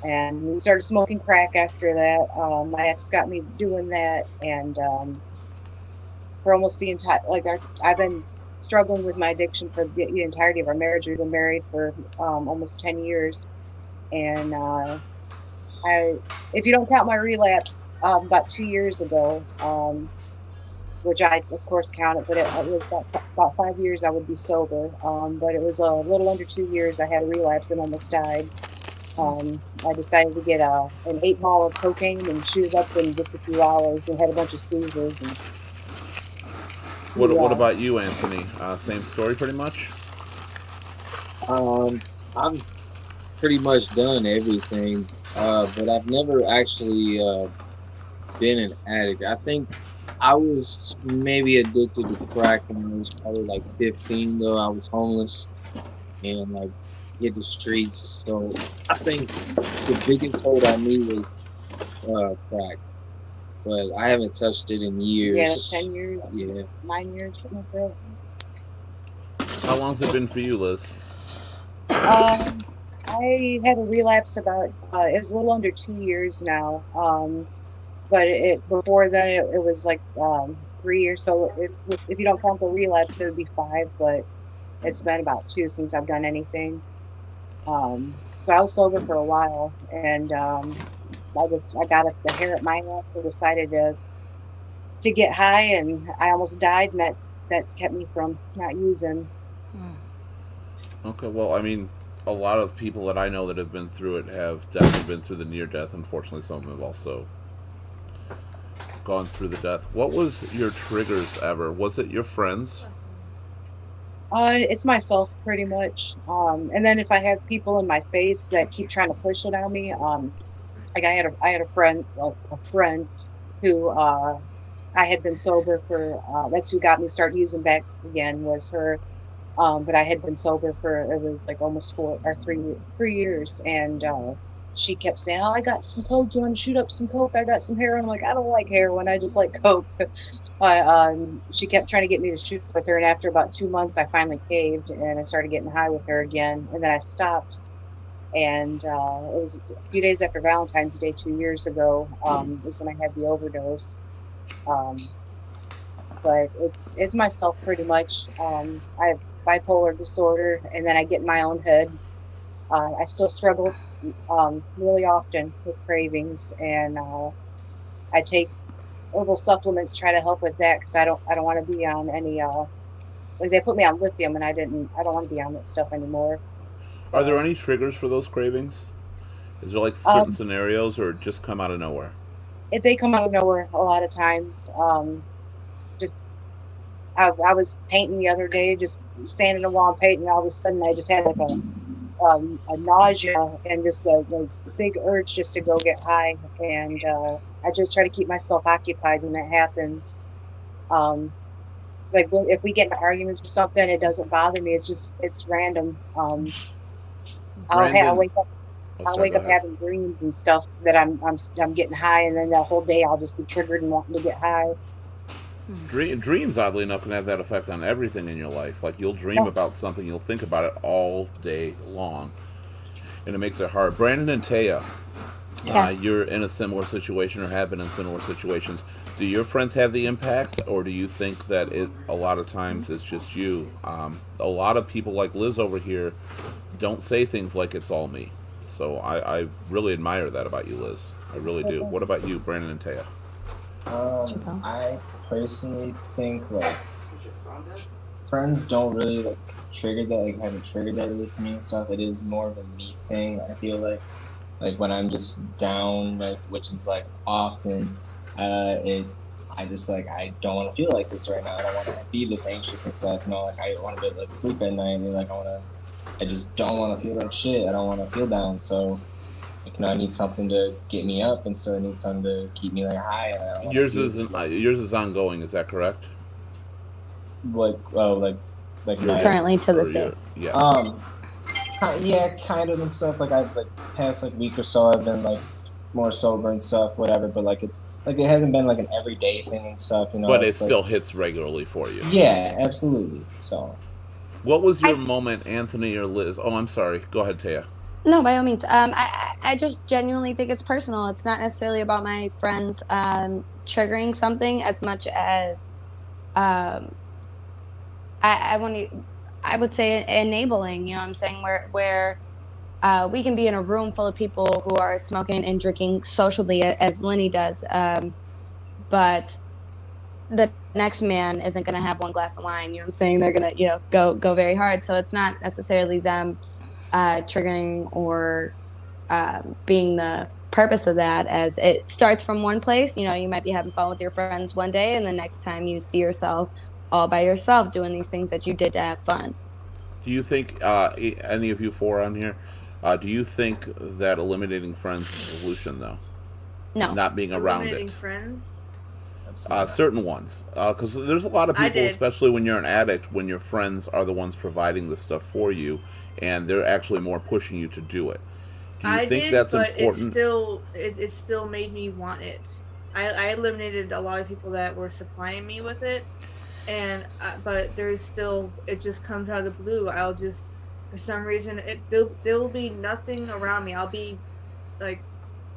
And we started smoking crack after that. My ex got me doing that, and for almost the entire, I've been struggling with my addiction for the entirety of our marriage. We've been married for almost 10 years. And if you don't count my relapse, about 2 years ago, which I, of course, counted, but it was about 5 years I would be sober. But it was a little under 2 years I had a relapse and almost died. I decided to get an 8-ball of cocaine and shoot it up in just a few hours and had a bunch of seizures. And, What about you, Anthony? Same story, pretty much? I'm pretty much done everything, but I've never actually been an addict. I think I was maybe addicted to crack when I was probably like 15, though. I was homeless and like hit the streets. So I think the biggest hold on me was crack, but I haven't touched it in years. yeah, 10 years, Yeah. 9 years, something like that. How long's it been for you, Liz? I had a relapse about it was a little under 2 years now. But it before then it was like 3 years. So if you don't count the relapse, it would be five. But it's been about two since I've done anything. So I was sober for a while, and I got up the hair at my house and decided to get high, and I almost died, and that's kept me from not using. Okay, well, I mean, a lot of people that I know that have been through it have definitely been through the near death. Unfortunately, some of them have also gone through the death. What was your triggers ever? Was it your friends? It's myself pretty much. And then if I have people in my face that keep trying to push it on me, like I had a friend, a friend who I had been sober for. That's who got me start using back again was her. But I had been sober for it was like almost 3 years, and she kept saying, "Oh, I got some coke. You want to shoot up some coke? I got some heroin." I'm like, I don't like heroin. I just like coke. She kept trying to get me to shoot with her, and after about 2 months, I finally caved, and I started getting high with her again, and then I stopped. And it was a few days after Valentine's Day 2 years ago is when I had the overdose. Um, but it's myself pretty much. I have bipolar disorder, and then I get in my own head. I still struggle really often with cravings, and I take herbal supplements to try to help with that because I don't want to be on any like they put me on lithium, and I don't want to be on that stuff anymore. Are there any triggers for those cravings? Is there like certain Um, scenarios, or just come out of nowhere? if they come out of nowhere a lot of times. Just I was painting the other day, just standing in a wall and painting, and all of a sudden I just had like a nausea and just a big urge just to go get high, and I just try to keep myself occupied when that happens. Um, like if we get into arguments or something, it doesn't bother me. It's random. I'll Brandon, wake up. oh, I'll sorry, wake go up ahead. having dreams and stuff that I'm getting high, and then that whole day I'll just be triggered and wanting to get high. Dreams, oddly enough, can have that effect on everything in your life. Like you'll dream Yeah. about something, you'll think about it all day long, and it makes it hard. Brandon and Taya, Yes. you're in a similar situation or have been in similar situations. Do your friends have the impact, or do you think that it a lot of times it's just you? A lot of people like Liz over here don't say things like it's all me. So I really admire that about you, Liz. I really do. What about you, Brandon and Taya? I personally think like friends don't really like trigger that like haven't triggered that really for me and stuff. It is more of a me thing. I feel like when I'm just down, like which is like often, it I just like I don't want to feel like this right now. I don't want to be this anxious and stuff. You know, like I want to be able to like, sleep at night and like I just don't want to feel like shit. I don't want to feel down. So like, I need something to get me up, and so I need something to keep me like high. And I don't want to Yours feel is this like yours is ongoing. Is that correct? oh like Your my Currently to or this day. yes. yeah, kind of and stuff. Like I've like past like week or so, I've been like more sober and stuff, whatever. But like it's like it hasn't been like an everyday thing and stuff. You know, But it it's like still hits regularly for you. yeah, absolutely. So What was your I moment, Anthony or Liz? Oh, I'm sorry. Go ahead, Taya. No, by all means. I just genuinely think it's personal. It's not necessarily about my friends triggering something as much as um, I want to. I would say enabling. You know, what I'm saying where we can be in a room full of people who are smoking and drinking socially, as Lenny does, but the next man isn't going to have one glass of wine. You know what I'm saying? They're going to go very hard. So it's not necessarily them triggering or being the purpose of that, as it starts from one place. You know, you might be having fun with your friends one day, and the next time you see yourself all by yourself doing these things that you did to have fun. Do you think any of you four on here? Do you think that eliminating friends is a solution, though? No. Not being around Eliminating it. friends. Certain ones, because there's a lot of I people, did. especially when you're an addict, when your friends are the ones providing the stuff for you, and they're actually more pushing you to do it. Do you I think did, that's but important? it still made me want it. I eliminated a lot of people that were supplying me with it, but there's still, it just comes out of the blue. I'll just, for some reason, there will be nothing around me. I'll be like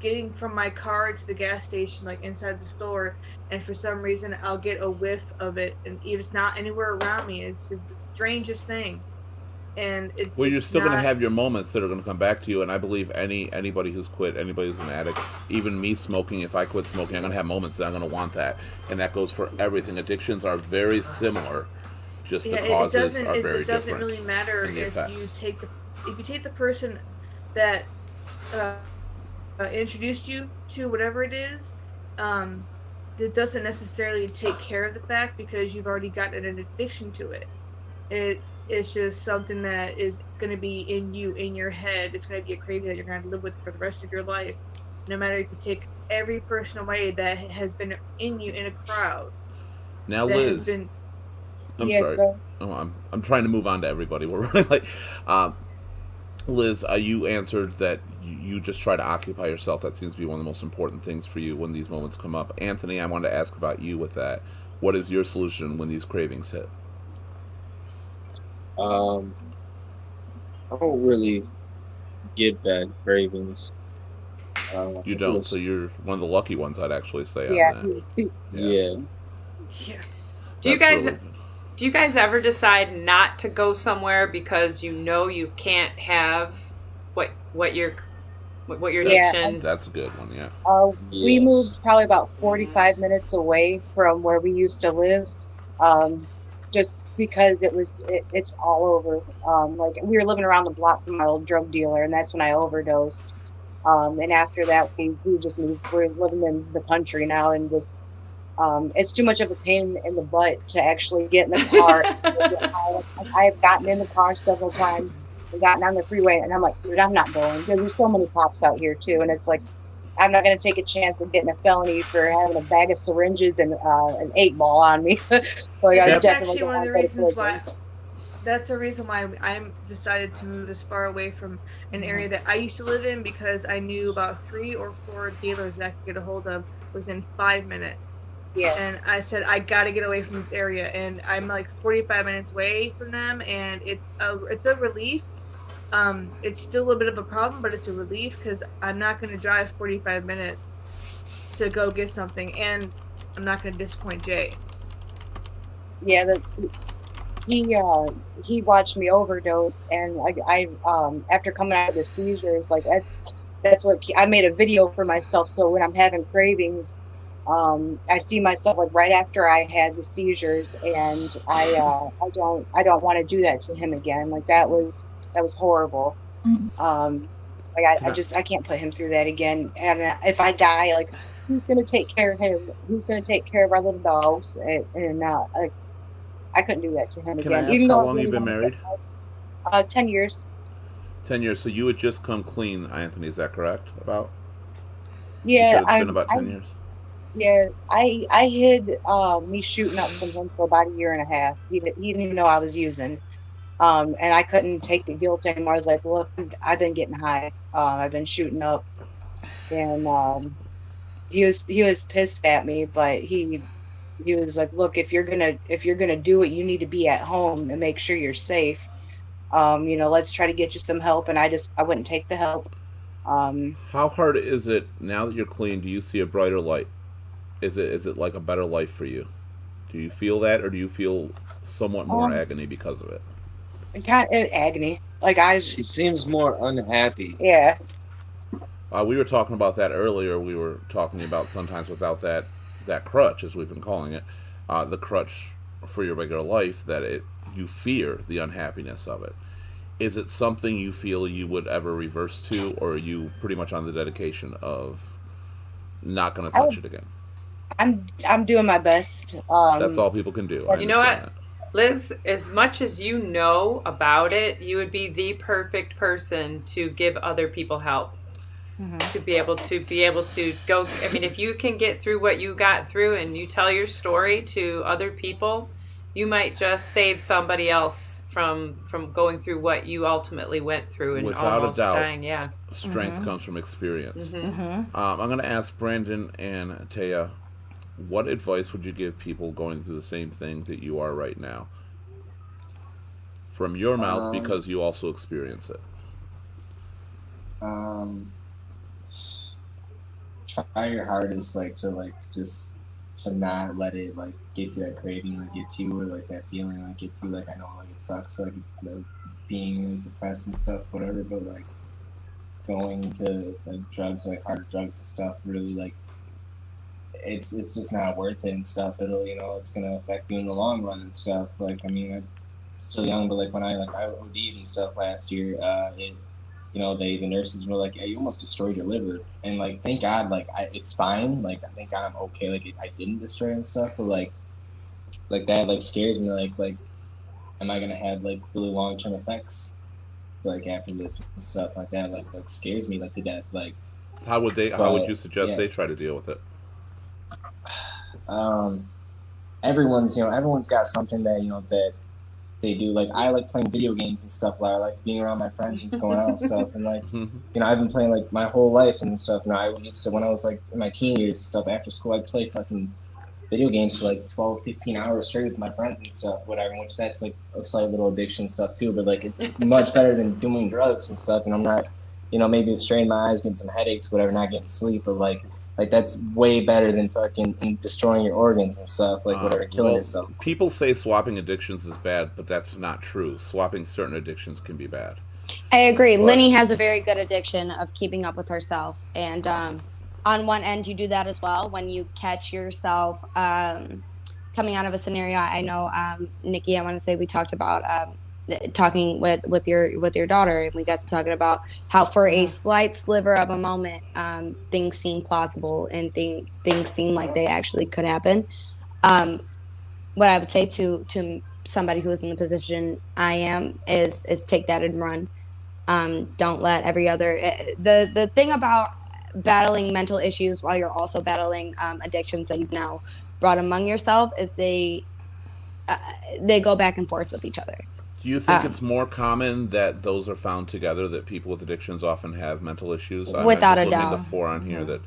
getting from my car to the gas station, like inside the store, and for some reason I'll get a whiff of it, and if it's not anywhere around me, it's just the strangest thing. And Well, you're it's still going to not. have your moments that are going to come back to you, and I believe anybody who's quit, anybody who's an addict, even me smoking, if I quit smoking, I'm going to have moments that I'm going to want that, and that goes for everything. Addictions are very similar, just the Yeah, causes are very it doesn't different really matter in the effects. if you take the person that uh, introduced you to whatever it is. It doesn't necessarily take care of the fact because you've already gotten an addiction to it. It's just something that is going to be in you, in your head. It's going to be a craving that you're going to live with for the rest of your life. No matter if you take every person away that has been in you in a crowd, Now, that has Liz, been. I'm Yes, sorry. so Oh, I'm trying to move on to everybody. We're running like, Liz, you answered that you just try to occupy yourself. That seems to be one of the most important things for you when these moments come up. Anthony, I wanted to ask about you with that. What is your solution when these cravings hit? Um, I don't really get bad cravings. You I don't, so just, you're one of the lucky ones, I'd actually say on yeah, that. Yeah, yeah. Yeah. Do you that's guys really do you guys ever decide not to go somewhere because you know you can't have what your Yeah. addiction? that's a good one. Yeah, we Yeah. moved probably about 45 minutes away from where we used to live, um, just because it's all over. Like we were living around the block from my old drug dealer, and that's when I overdosed. And after that, we just moved. We're living in the country now, and just it's too much of a pain in the butt to actually get in the car. And get high. Like, I have gotten in the car several times and gotten on the freeway, and I'm like, dude, I'm not going because there's so many cops out here too, and it's like I'm not going to take a chance of getting a felony for having a bag of syringes and an 8 ball on me. So And I Yep. that's definitely actually don't one of want the to go to reasons prison. why. That's the reason why I'm decided to move as far away from an area that I used to live in, because I knew about 3 or 4 dealers that I could get a hold of within 5 minutes. Yeah, And I said I got to get away from this area, and I'm like 45 minutes away from them, and it's a relief. It's still a bit of a problem, but it's a relief because I'm not going to drive 45 minutes to go get something, and I'm not going to disappoint Jay. yeah. That's he watched me overdose, and I after coming out of the seizures, like that's what I made a video for myself. So when I'm having cravings, I see myself like right after I had the seizures, and I don't want to do that to him again. Like that was horrible. Um, like can I I can't put him through that again. And if I die, like who's gonna take care of him? Who's gonna take care of our little dogs? And like I couldn't do that to him can I again, ask even how though I long you've really been wanted to. married? 10 years. 10 years. So you had just come clean, Anthony. Is that correct? About you Yeah, said it's been about 10 years. yeah, I hid me shooting up from him for about a year and a half. He didn't even know I was using. And I couldn't take the guilt anymore. I was like, look, I've been getting high. I've been shooting up, and he was pissed at me, but he was like, look, if you're gonna do it, you need to be at home and make sure you're safe. Let's try to get you some help. And I wouldn't take the help. Um, How hard is it now that you're clean? Do you see a brighter light? Is it like a better life for you? Do you feel that, or do you feel somewhat more um, agony because of it? kind of agony. Like She seems more unhappy. yeah, We were talking about that earlier. We were talking about sometimes without that crutch, as we've been calling it, the crutch for your regular life, that you fear the unhappiness of it. Is it something you feel you would ever reverse to, or are you pretty much on the dedication of not going to I, touch it again? I'm doing my best. That's all people can do. I You know understand what, that. Liz? As much as you know about it, you would be the perfect person to give other people help. To be able to go. I mean, if you can get through what you got through and you tell your story to other people, you might just save somebody else from going through what you ultimately went through and Without a almost doubt, dying. Yeah. strength comes from experience. Mm-hmm. I'm going to ask Brandon and Taya, what advice would you give people going through the same thing that you are right now? From your mouth, Um, because you also experience it. um, try your hardest, like to like just to not let it like get to that craving, like get to you, or like that feeling, like get to you. Like I know, like it sucks, like being like, depressed and stuff, whatever. But like going to like drugs, like hard drugs and stuff, really like it's just not worth it and stuff. It'll it's gonna affect you in the long run and stuff. Like I mean, I'm still young, but like when I OD'd and stuff last year, the nurses were like, "Yeah, you almost destroyed your liver," and like thank God, like it's fine. Like thank God I'm okay. Like I didn't destroy it and stuff, but like that like scares me. Like am I gonna have like really long term effects like after this and stuff like that? Like scares me like to death. Like How would but you suggest yeah. they try to deal with it? Um, everyone's got something that that they do. Like I like playing video games and stuff. Like I like being around my friends, just going out and stuff. And like I've been playing like my whole life and stuff. And I used to when I was like in my teen years and stuff. After school, I'd play fucking video games for like 12, 15 hours straight with my friends and stuff, whatever. Which that's like a slight little addiction stuff too. But like it's much better than doing drugs and stuff. And I'm not, maybe straining my eyes, getting some headaches, whatever, not getting sleep, but like that's way better than fucking destroying your organs and stuff, like whatever, killing Well, yourself. people say swapping addictions is bad, but that's not true. Swapping certain addictions can be bad. I agree. But Lenny has a very good addiction of keeping up with herself. And on one end, you do that as well when you catch yourself coming out of a scenario. I know, Nikki, I want to say we talked about talking with your daughter, and we got to talking about how for a slight sliver of a moment, things seem plausible and things seem like they actually could happen. Um, what I would say to somebody who is in the position I am is take that and run. Don't let every other the thing about battling mental issues while you're also battling addictions that you've now brought among yourself is they go back and forth with each other. do you think it's more common that those are found together, that people with addictions often have mental issues? I'm Without just a looking at the doubt. four on here that,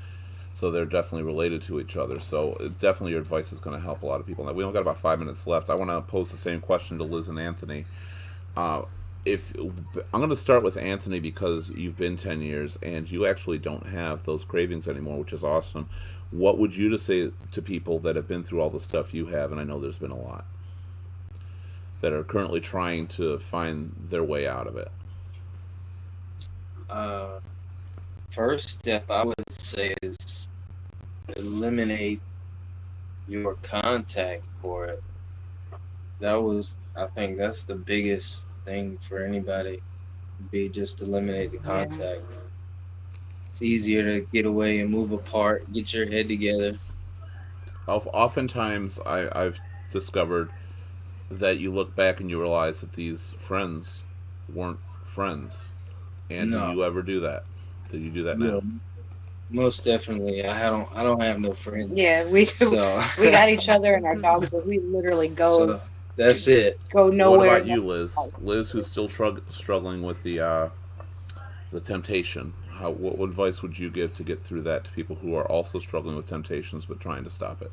so they're definitely related to each other. So definitely your advice is going to help a lot of people. Now, we only got about 5 minutes left. I want to pose the same question to Liz and Anthony. Uh, if I'm going to start with Anthony because you've been 10 years and you actually don't have those cravings anymore, which is awesome. What would you to say to people that have been through all the stuff you have, and I know there's been a lot, that are currently trying to find their way out of it? Uh, First step I would say is eliminate your contact for it. I think that's the biggest thing for anybody, be just eliminate the contact. It's easier to get away and move apart, get your head together. Oftentimes, I've discovered that you look back and you realize that these friends weren't friends. And do No, you ever do that? Do you do that yeah, now? most definitely. I don't have no friends, Yeah, we so we got each other and our dogs, so we literally so that's it. go What nowhere. about you, Liz? Liz, who's still struggling with the temptation. What advice would you give to get through that to people who are also struggling with temptations but trying to stop it?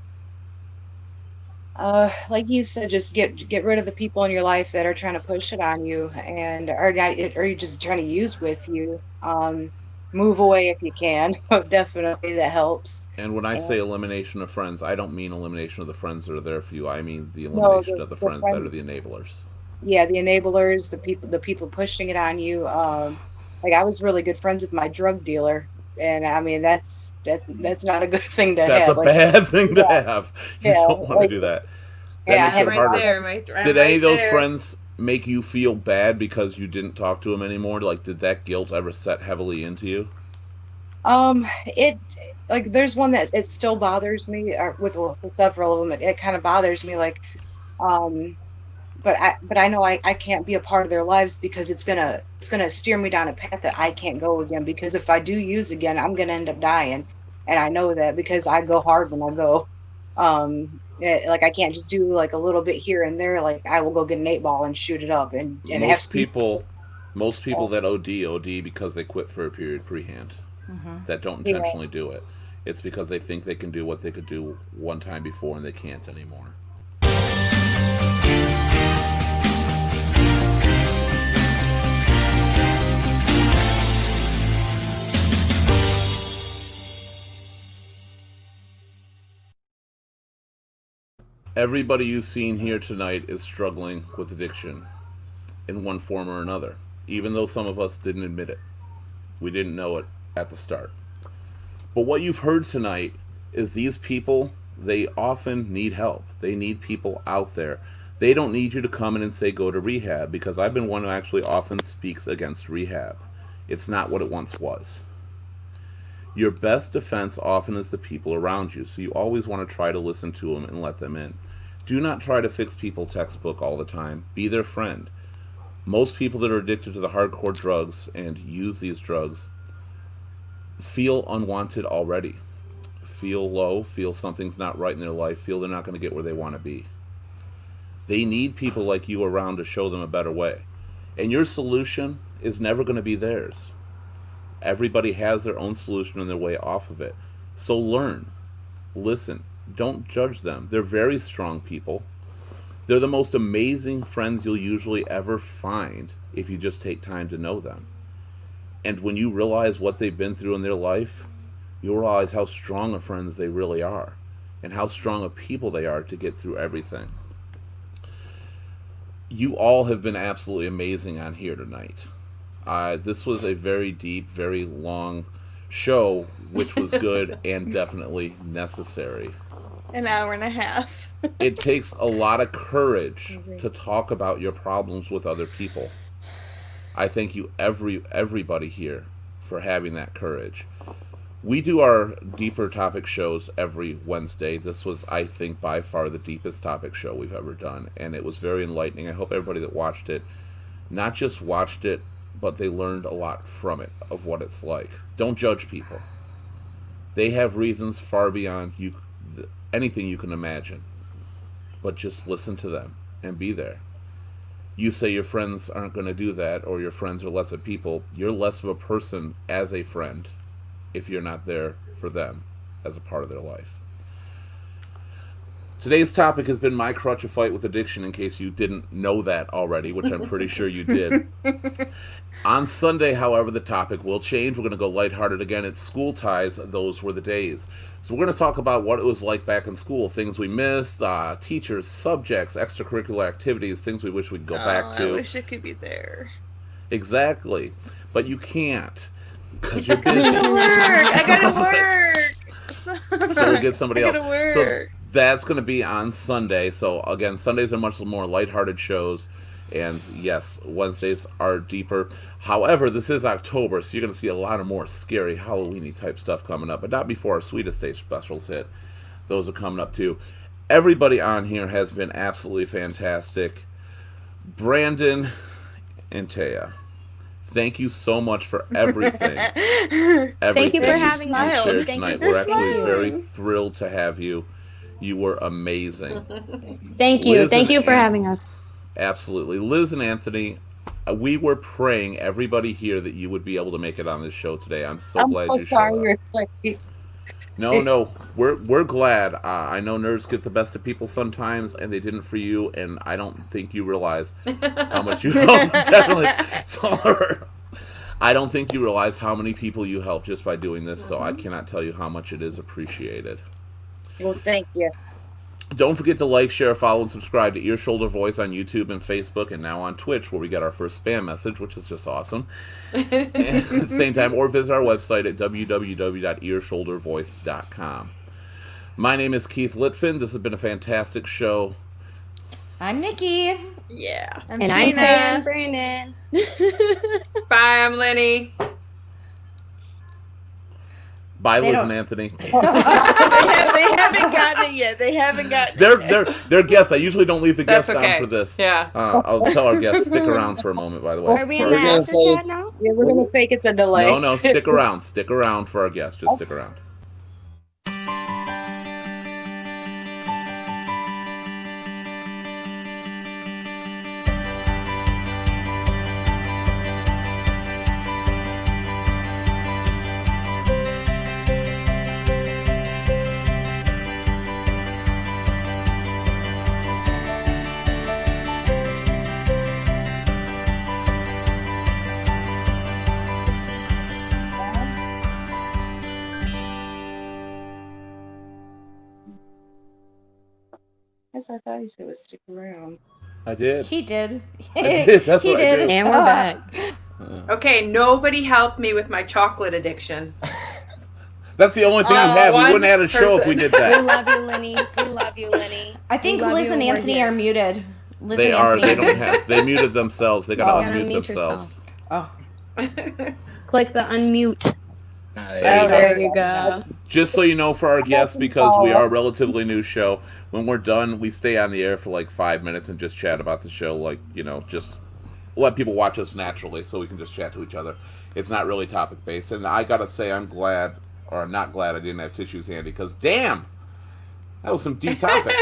Like you said, just get rid of the people in your life that are trying to push it on you and are not, or you just trying to use with you. Move away if you can. Definitely that helps. And when I And say elimination of friends, I don't mean elimination of the friends that are there for you. I mean the no, elimination of the the friends that are friend, the enablers. yeah, the enablers, the people pushing it on you. Like I was really good friends with my drug dealer, and I mean that's not a good thing to That's a have. Like, bad thing to yeah, have. You yeah, don't want to like do that. That yeah, I makes had it a Right lot harder. of there, I'm Did any right of those there. friends make you feel bad because you didn't talk to them anymore? Like, did that guilt ever set heavily into you? it like there's one that it still bothers me, or with several of them, it kind of bothers me. Like, um, but I know I can't be a part of their lives because it's gonna steer me down a path that I can't go again. Because if I do use again, I'm gonna end up dying, and I know that because I go hard when I go. Like I can't just do like a little bit here and there. Like I will go get an 8 ball and shoot it up and have Most seizures. people, most Uh, people that OD because they quit for a period prehand, that don't yeah, intentionally do it. It's because they think they can do what they could do one time before and they can't anymore. Everybody you've seen here tonight is struggling with addiction in one form or another, even though some of us didn't admit it. We didn't know it at the start. But what you've heard tonight is these people, they often need help. They need people out there. They don't need you to come in and say go to rehab, because I've been one who actually often speaks against rehab. It's not what it once was. Your best defense often is the people around you, so you always want to try to listen to them and let them in. Do not try to fix people textbook all the time. Be their friend. Most people that are addicted to the hardcore drugs and use these drugs feel unwanted already. Feel low, feel something's not right in their life, feel they're not going to get where they want to be. They need people like you around to show them a better way. And your solution is never going to be theirs. Everybody has their own solution and their way off of it. So learn. Listen. Don't judge them. They're very strong people. They're the most amazing friends you'll usually ever find if you just take time to know them. And when you realize what they've been through in their life, you'll realize how strong of friends they really are and how strong of people they are to get through everything. You all have been absolutely amazing on here tonight. This was a very deep, very long show, which was good and definitely necessary. An hour and a half. It takes a lot of courage to talk about your problems with other people. I thank you, everybody here, for having that courage. We do our deeper topic shows every Wednesday. This was, I think, by far the deepest topic show we've ever done, and it was very enlightening. I hope everybody that watched it not just watched it, but they learned a lot from it, of what it's like. Don't judge people. They have reasons far beyond anything you can imagine. But just listen to them and be there. You say your friends aren't going to do that, or your friends are less of people. You're less of a person as a friend if you're not there for them as a part of their life. Today's topic has been my crutch, a fight with addiction, in case you didn't know that already, which I'm pretty sure you did. On Sunday, however, the topic will change. We're going to go lighthearted again. It's school ties. Those were the days. So we're going to talk about what it was like back in school, things we missed, teachers, subjects, extracurricular activities, things we wish we could go back to. I wish I could be there. Exactly. But you can't, because you're busy. I gotta work. So we'll get somebody else. I gotta work. So that's going to be on Sunday. So again, Sundays are much more lighthearted shows. And yes, Wednesdays are deeper. However, this is October, so you're going to see a lot of more scary Halloween-y type stuff coming up. But not before our Sweetest Day specials hit. Those are coming up too. Everybody on here has been absolutely fantastic. Brandon and Taya, thank you so much for everything. Thank you for having us. Shared Thank tonight. you. We're actually very thrilled to have you. You were amazing. Thank you. Liz Thank you for and having us. Absolutely. Liz and Anthony, we were praying, everybody here, that you would be able to make it on this show today. I'm so glad you showed up. No, we're glad. I know nerds get the best of people sometimes, and they didn't for you, and I don't think you realize how much you helped. Definitely. I don't think you realize how many people you helped just by doing this, so I cannot tell you how much it is appreciated. Well, thank you. Don't forget to like, share, follow, and subscribe to Ear Shoulder Voice on YouTube and Facebook, and now on Twitch, where we get our first spam message, which is just awesome. And at the same time, or visit our website at www.earshouldervoice.com. My name is Keith Litfin. This has been a fantastic show. I'm Nikki. Yeah. I'm And I'm Taya and Brandon. Bye, I'm Lenny. Bye, They Liz don't- and Anthony. They haven't gotten it yet. They haven't gotten it yet. They're guests. I usually don't leave the That's guests okay. on for this. Yeah. I'll tell our guests, stick around for a moment, by the way. Are we in We're the gonna after say- chat now? Yeah, we're gonna fake it's a delay. No, stick around. Stick around for our guests. Just stick around. Yes, I thought you said it would stick around. I did. He did. I did. That's He what I did. did. And we're back. Okay, nobody helped me with my chocolate addiction. That's the only thing you have. We one wouldn't have had a show if we did We that. love you, Lenny. We love you, Lenny. I think We love Liz you and we're Anthony here. are muted. Liz They and are. Anthony They don't have. They muted themselves. They gotta Gotta unmute unmute themselves. Oh. Click the unmute. There you go. There you go. Just so you know, for our guests, because we are a relatively new show, when we're done, we stay on the air for like 5 minutes and just chat about the show, like, you know, just let people watch us naturally so we can just chat to each other. It's not really topic based. And I gotta say, I'm glad, or I'm not glad I didn't have tissues handy, because damn, that was some deep topic.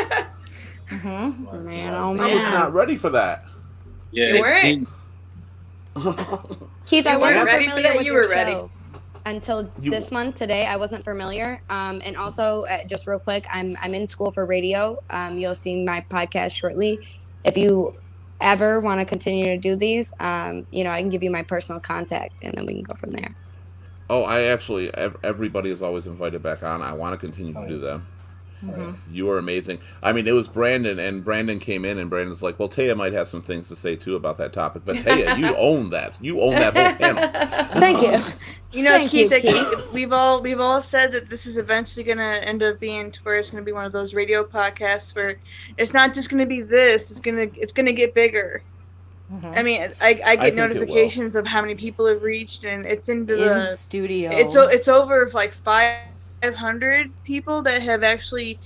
Man, oh I was man. not ready for that. Yeah, You weren't? deep. Keith, I You weren't wasn't ready for familiar that? with You your were ready. show until You- this one today. I wasn't familiar. And also, just real quick, I'm in school for radio. You'll see my podcast shortly. If you ever want to continue to do these, you know, I can give you my personal contact, and then we can go from there. Oh, I actually, everybody is always invited back on. I want to continue to do them. You are amazing. I mean, it was Brandon, and Brandon came in, and Brandon's like, well, Taya might have some things to say, too, about that topic. But Taya, you own that. You own that whole panel. Thank you. You know, Thank Keith, you, that Keith. we've all said that this is eventually going to end up being to where it's going to be one of those radio podcasts where it's not just going to be this; it's gonna get bigger. I mean, I think get it notifications of how many people have reached, and it's into In the studio. it's over like 500 people that have actually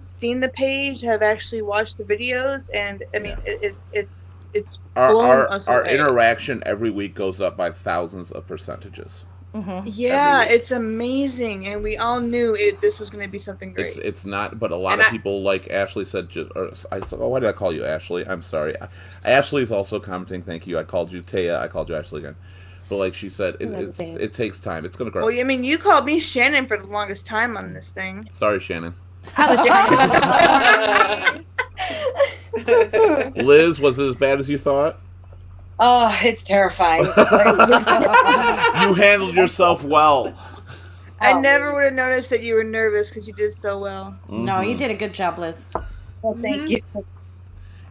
seen the page, have actually watched the videos, and I mean, it's blown us Our away. interaction every week goes up by thousands of percentages. Yeah, every week. it's amazing, and we all knew this was going to be something great. It's not, but a lot And of I- people, like Ashley said, I said, oh, why did I call you Ashley? I'm sorry. Ashley's also commenting, thank you. I called you Taya, I called you Ashley again. But like she said, it takes time. It's going to grow. Well, I mean, you called me Shannon for the longest time on this thing. Sorry, Shannon. I was trying to Liz, was it as bad as you thought? Oh, it's terrifying. You handled yourself well. I never would have noticed that you were nervous because you did so well. No, you did a good job, Liz. Well, thank you.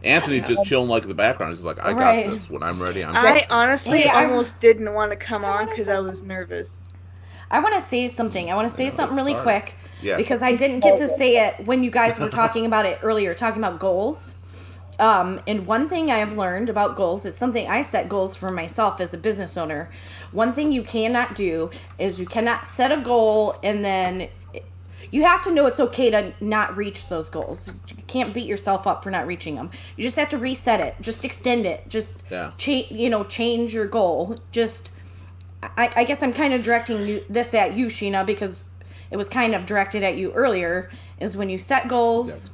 Anthony's just chilling like in the background. He's like, I got Right. this. When I'm ready, I'm I ready. honestly Hey, I- almost didn't want to come on wanna because say I was nervous. I want to say something. I want to say something really sorry. quick Yeah. because I didn't get to say it when you guys were talking about it earlier, talking about goals. And one thing I have learned about goals, it's something I set goals for myself as a business owner. One thing you cannot do is you cannot set a goal and then you have to know it's okay to not reach those goals. You can't beat yourself up for not reaching them. You just have to reset it, just extend it, just change your goal. Just I guess I'm kind of directing this at you, Sheena, because it was kind of directed at you earlier, is when you set goals,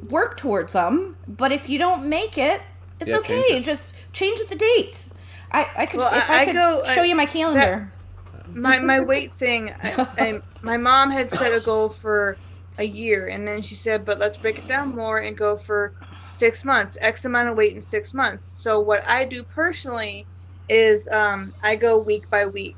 work towards them, but if you don't make it, it's Yeah, okay. change it. Just change the date. I could, Well, if I could show you my that- calendar. My weight thing, my mom had set a goal for a year, and then she said, but let's break it down more and go for 6 months, X amount of weight in 6 months. So what I do personally is I go week by week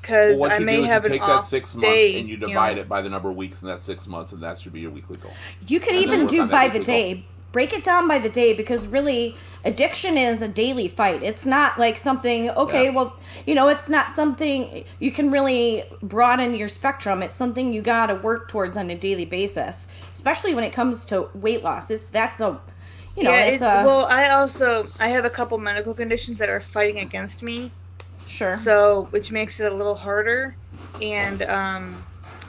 because Well, what I you may do is have you an take off that 6 months day, and you divide it by the number of weeks in that 6 months, and that should be your weekly goal. You could And then even work do on that by the weekly goal. day. Break it down by the day, because really addiction is a daily fight. It's not like something, okay, Yeah. well, you know, it's not something you can really broaden your spectrum. It's something you got to work towards on a daily basis, especially when it comes to weight loss. Well, I have a couple medical conditions that are fighting against me. Sure. So, which makes it a little harder, and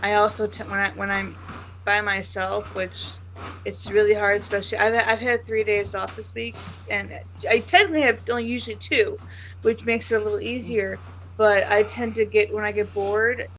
I also when I'm by myself, which it's really hard. Especially I've had 3 days off this week, and I technically have only usually 2, which makes it a little easier. But I tend to get when I get bored,